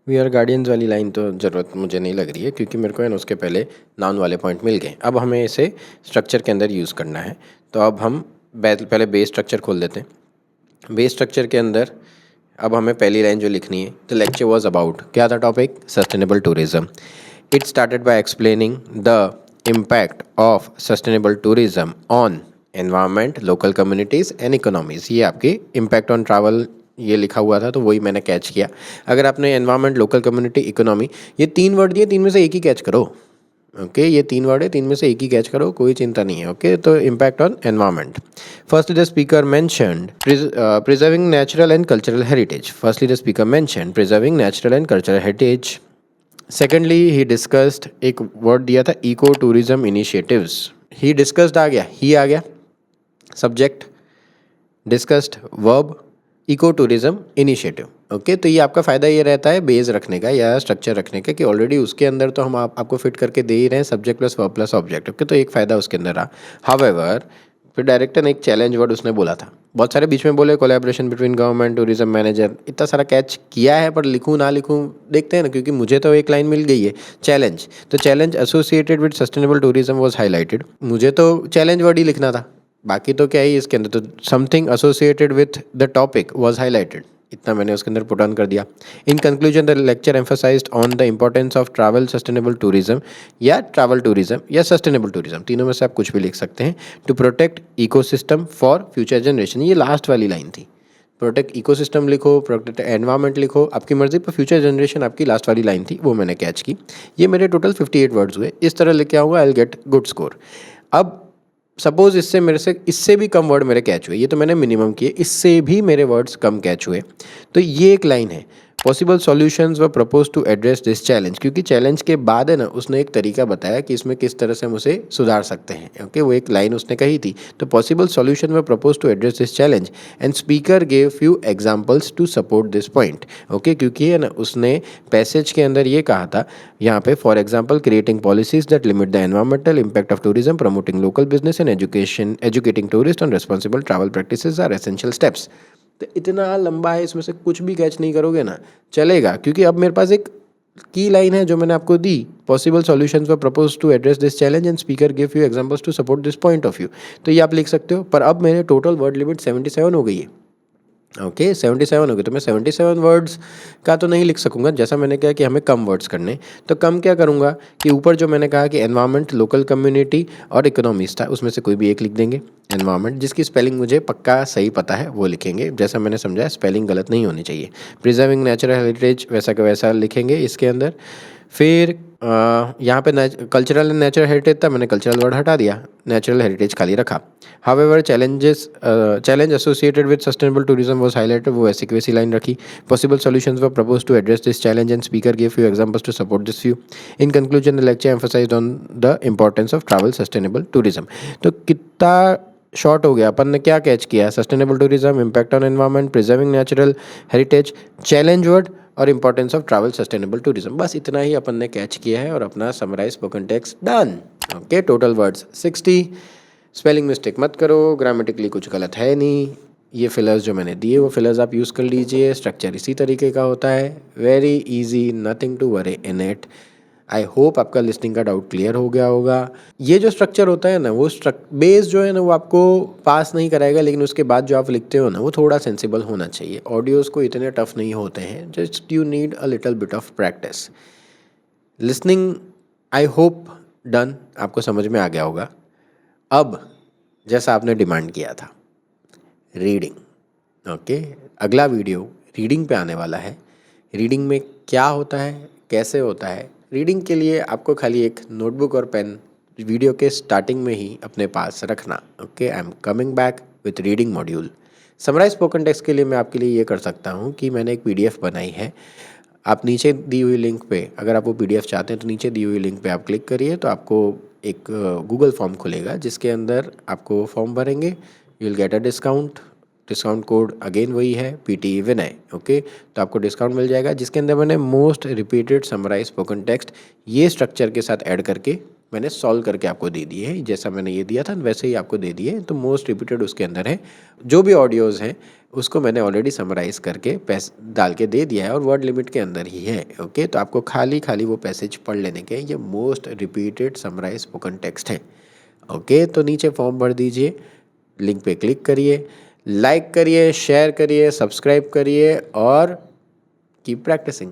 Speaker 1: वी आर गार्डियंस वाली लाइन तो ज़रूरत मुझे नहीं लग रही है, क्योंकि मेरे को है ना उसके पहले नाउन वाले पॉइंट मिल गए। अब हमें इसे स्ट्रक्चर के अंदर यूज़ करना है। तो अब हम पहले बेस स्ट्रक्चर खोल देते हैं। बेस स्ट्रक्चर के अंदर अब हमें पहली लाइन जो लिखनी है, द लेक्चर वॉज अबाउट, क्या था topic? Sustainable tourism. It started by explaining the impact of sustainable tourism on environment, local communities and economies. ये आपकी इम्पैक्ट ऑन ट्रैवल ये लिखा हुआ था, तो वही मैंने कैच किया। अगर आपने एनवायरनमेंट, लोकल कम्युनिटी, इकोनॉमी, ये 3 वर्ड दिए, 3 में से एक ही कैच करो। ओके, ये 3 वर्ड है, 3 में से एक ही कैच करो, कोई चिंता नहीं है। ओके, तो impact on environment. Firstly the speaker mentioned preserving natural and cultural heritage. Firstly the speaker mentioned preserving natural and cultural heritage. Secondly he discussed, एक वर्ड दिया था eco tourism initiatives. He discussed आ गया, ही आ गया subject, discussed verb, eco tourism initiative. Okay, तो ये आपका फ़ायदा ये रहता है बेस रखने का या स्ट्रक्चर रखने का, कि ऑलरेडी उसके अंदर तो हम आपको फिट करके दे ही रहे हैं, subject plus verb plus object. Okay, तो एक फ़ायदा उसके अंदर रहा। हाउएवर, फिर डायरेक्टर ने एक चैलेंज वर्ड उसने बोला था। बहुत सारे बीच में बोले collaboration between government, tourism manager, इतना सारा कैच किया है, पर लिखूँ ना लिखूँ देखते हैं ना, क्योंकि मुझे तो एक लाइन मिल गई है, चैलेंज। तो challenge associated with sustainable tourism was highlighted. मुझे तो चैलेंज वर्ड ही लिखना था, बाकी तो क्या ही इसके अंदर, तो something associated with the topic was highlighted, इतना मैंने उसके अंदर पुट ऑन कर दिया। In conclusion the lecture emphasised on the importance of travel sustainable tourism, या ट्रैवल टूरिज्म या सस्टेनेबल टूरिज्म, तीनों में से आप कुछ भी लिख सकते हैं। To protect ecosystem for future generation, ये लास्ट वाली लाइन थी। प्रोटेक्ट इकोसिस्टम लिखो, प्रोटेक्ट एनवायरनमेंट लिखो, आपकी मर्जी, पर फ्यूचर जनरेशन आपकी लास्ट वाली लाइन थी, वो मैंने कैच की। ये मेरे टोटल 58 वर्ड्स हुए। इस तरह लिखे आऊँगा, I will get good score. अब सपोज इससे भी कम वर्ड मेरे कैच हुए, ये तो मैंने मिनिमम किए, इससे भी मेरे वर्ड्स कम कैच हुए, तो ये एक लाइन है, possible solutions were propose to address this challenge. क्योंकि चैलेंज के बाद है ना, उसने एक तरीका बताया कि इसमें किस तरह से हम उसे सुधार सकते हैं। ओके, वो एक लाइन उसने कही थी। तो possible solution were propose to address this challenge and speaker gave few examples to support this point. Okay, क्योंकि है ना, उसने पैसेज के अंदर ये कहा था यहाँ पे, for example creating policies that limit the environmental impact of tourism, promoting local business and educating tourist on responsible travel practices are essential steps. तो इतना लंबा है, इसमें से कुछ भी कैच नहीं करोगे ना, चलेगा, क्योंकि अब मेरे पास एक की लाइन है जो मैंने आपको दी, possible solutions were propose to address this challenge and speaker give you examples to support this point of view. तो ये आप लिख सकते हो, पर अब मेरे टोटल वर्ड लिमिट 77 हो गई है। ओके, 77 हो गए, तो मैं 77 वर्ड्स का तो नहीं लिख सकूंगा, जैसा मैंने कहा कि हमें कम वर्ड्स करने। तो कम क्या करूंगा कि ऊपर जो मैंने कहा कि एनवायरनमेंट, लोकल कम्युनिटी और इकोनॉमीज था, उसमें से कोई भी एक लिख देंगे। एनवायरनमेंट, जिसकी स्पेलिंग मुझे पक्का सही पता है, वो लिखेंगे, जैसा मैंने समझा स्पेलिंग गलत नहीं होनी चाहिए। प्रिजर्विंग नेचुरल हेरिटेज, वैसा का वैसा लिखेंगे इसके अंदर। फिर यहाँ पे कल्चरल एंड नेचुरल हेरिटेज था, मैंने कल्चरल वर्ड हटा दिया, नेचुरल हेरिटेज खाली रखा। However challenge associated with sustainable tourism was highlighted, वो ऐसी की वैसी लाइन रखी। Possible solutions were propose to address this challenge and speaker give you examples to support this view. In conclusion the lecture emphasised on the importance of travel sustainable tourism. तो कितना शॉर्ट हो गया, अपन ने क्या कैच किया? Sustainable tourism, impact on environment, preserving natural heritage, challenge word और importance of travel sustainable tourism. बस इतना ही अपन ने कैच किया है और अपना summarize spoken text done. Okay, total words 60। Spelling mistake मत करो, ग्रामेटिकली कुछ गलत है नहीं। ये फिलर्स जो मैंने दिए वो फिलर्स आप यूज़ कर लीजिए। स्ट्रक्चर इसी तरीके का होता है, very easy, nothing to worry in it. I hope आपका लिस्टिंग का डाउट क्लियर हो गया होगा। ये जो स्ट्रक्चर होता है ना, वो बेस जो है ना, वो आपको पास नहीं कराएगा, लेकिन उसके बाद जो आप लिखते हो ना, वो थोड़ा सेंसिबल होना चाहिए। ऑडियोज़ को इतने टफ नहीं होते हैं, just you need a little bit of practice. Listening I hope done, आपको समझ में आ गया होगा। अब जैसा आपने डिमांड किया था, रीडिंग। ओके, अगला वीडियो रीडिंग पे आने वाला है। रीडिंग में क्या होता है, कैसे होता है। रीडिंग के लिए आपको खाली एक नोटबुक और पेन वीडियो के स्टार्टिंग में ही अपने पास रखना। Okay, I am coming back with reading module. Summarize spoken text के लिए मैं आपके लिए ये कर सकता हूँ कि मैंने एक PDF बनाई है। आप नीचे दी हुई लिंक पे, अगर आप वो PDF चाहते हैं तो नीचे दी हुई लिंक पे आप क्लिक करिए, तो आपको एक गूगल फॉर्म खुलेगा जिसके अंदर आपको फॉर्म भरेंगे, you will get a discount. Discount code again वही है, PTE विनय। ओके, तो आपको डिस्काउंट मिल जाएगा, जिसके अंदर मैंने most repeated summarize spoken text ये स्ट्रक्चर के साथ ऐड करके मैंने सॉल्व करके आपको दे दिए हैं। जैसा मैंने ये दिया था वैसे ही आपको दे दिए, तो मोस्ट रिपीटेड उसके अंदर है। जो भी ऑडियोज़ हैं उसको मैंने ऑलरेडी समराइज़ करके डाल के दे दिया है और वर्ड लिमिट के अंदर ही है। ओके, तो आपको खाली खाली वो पैसेज पढ़ लेने के, ये most repeated summarize spoken text है। ओके, तो नीचे फॉर्म भर दीजिए, लिंक पे क्लिक करिए, लाइक करिए, शेयर करिए, सब्सक्राइब करिए और कीप प्रैक्टिसिंग।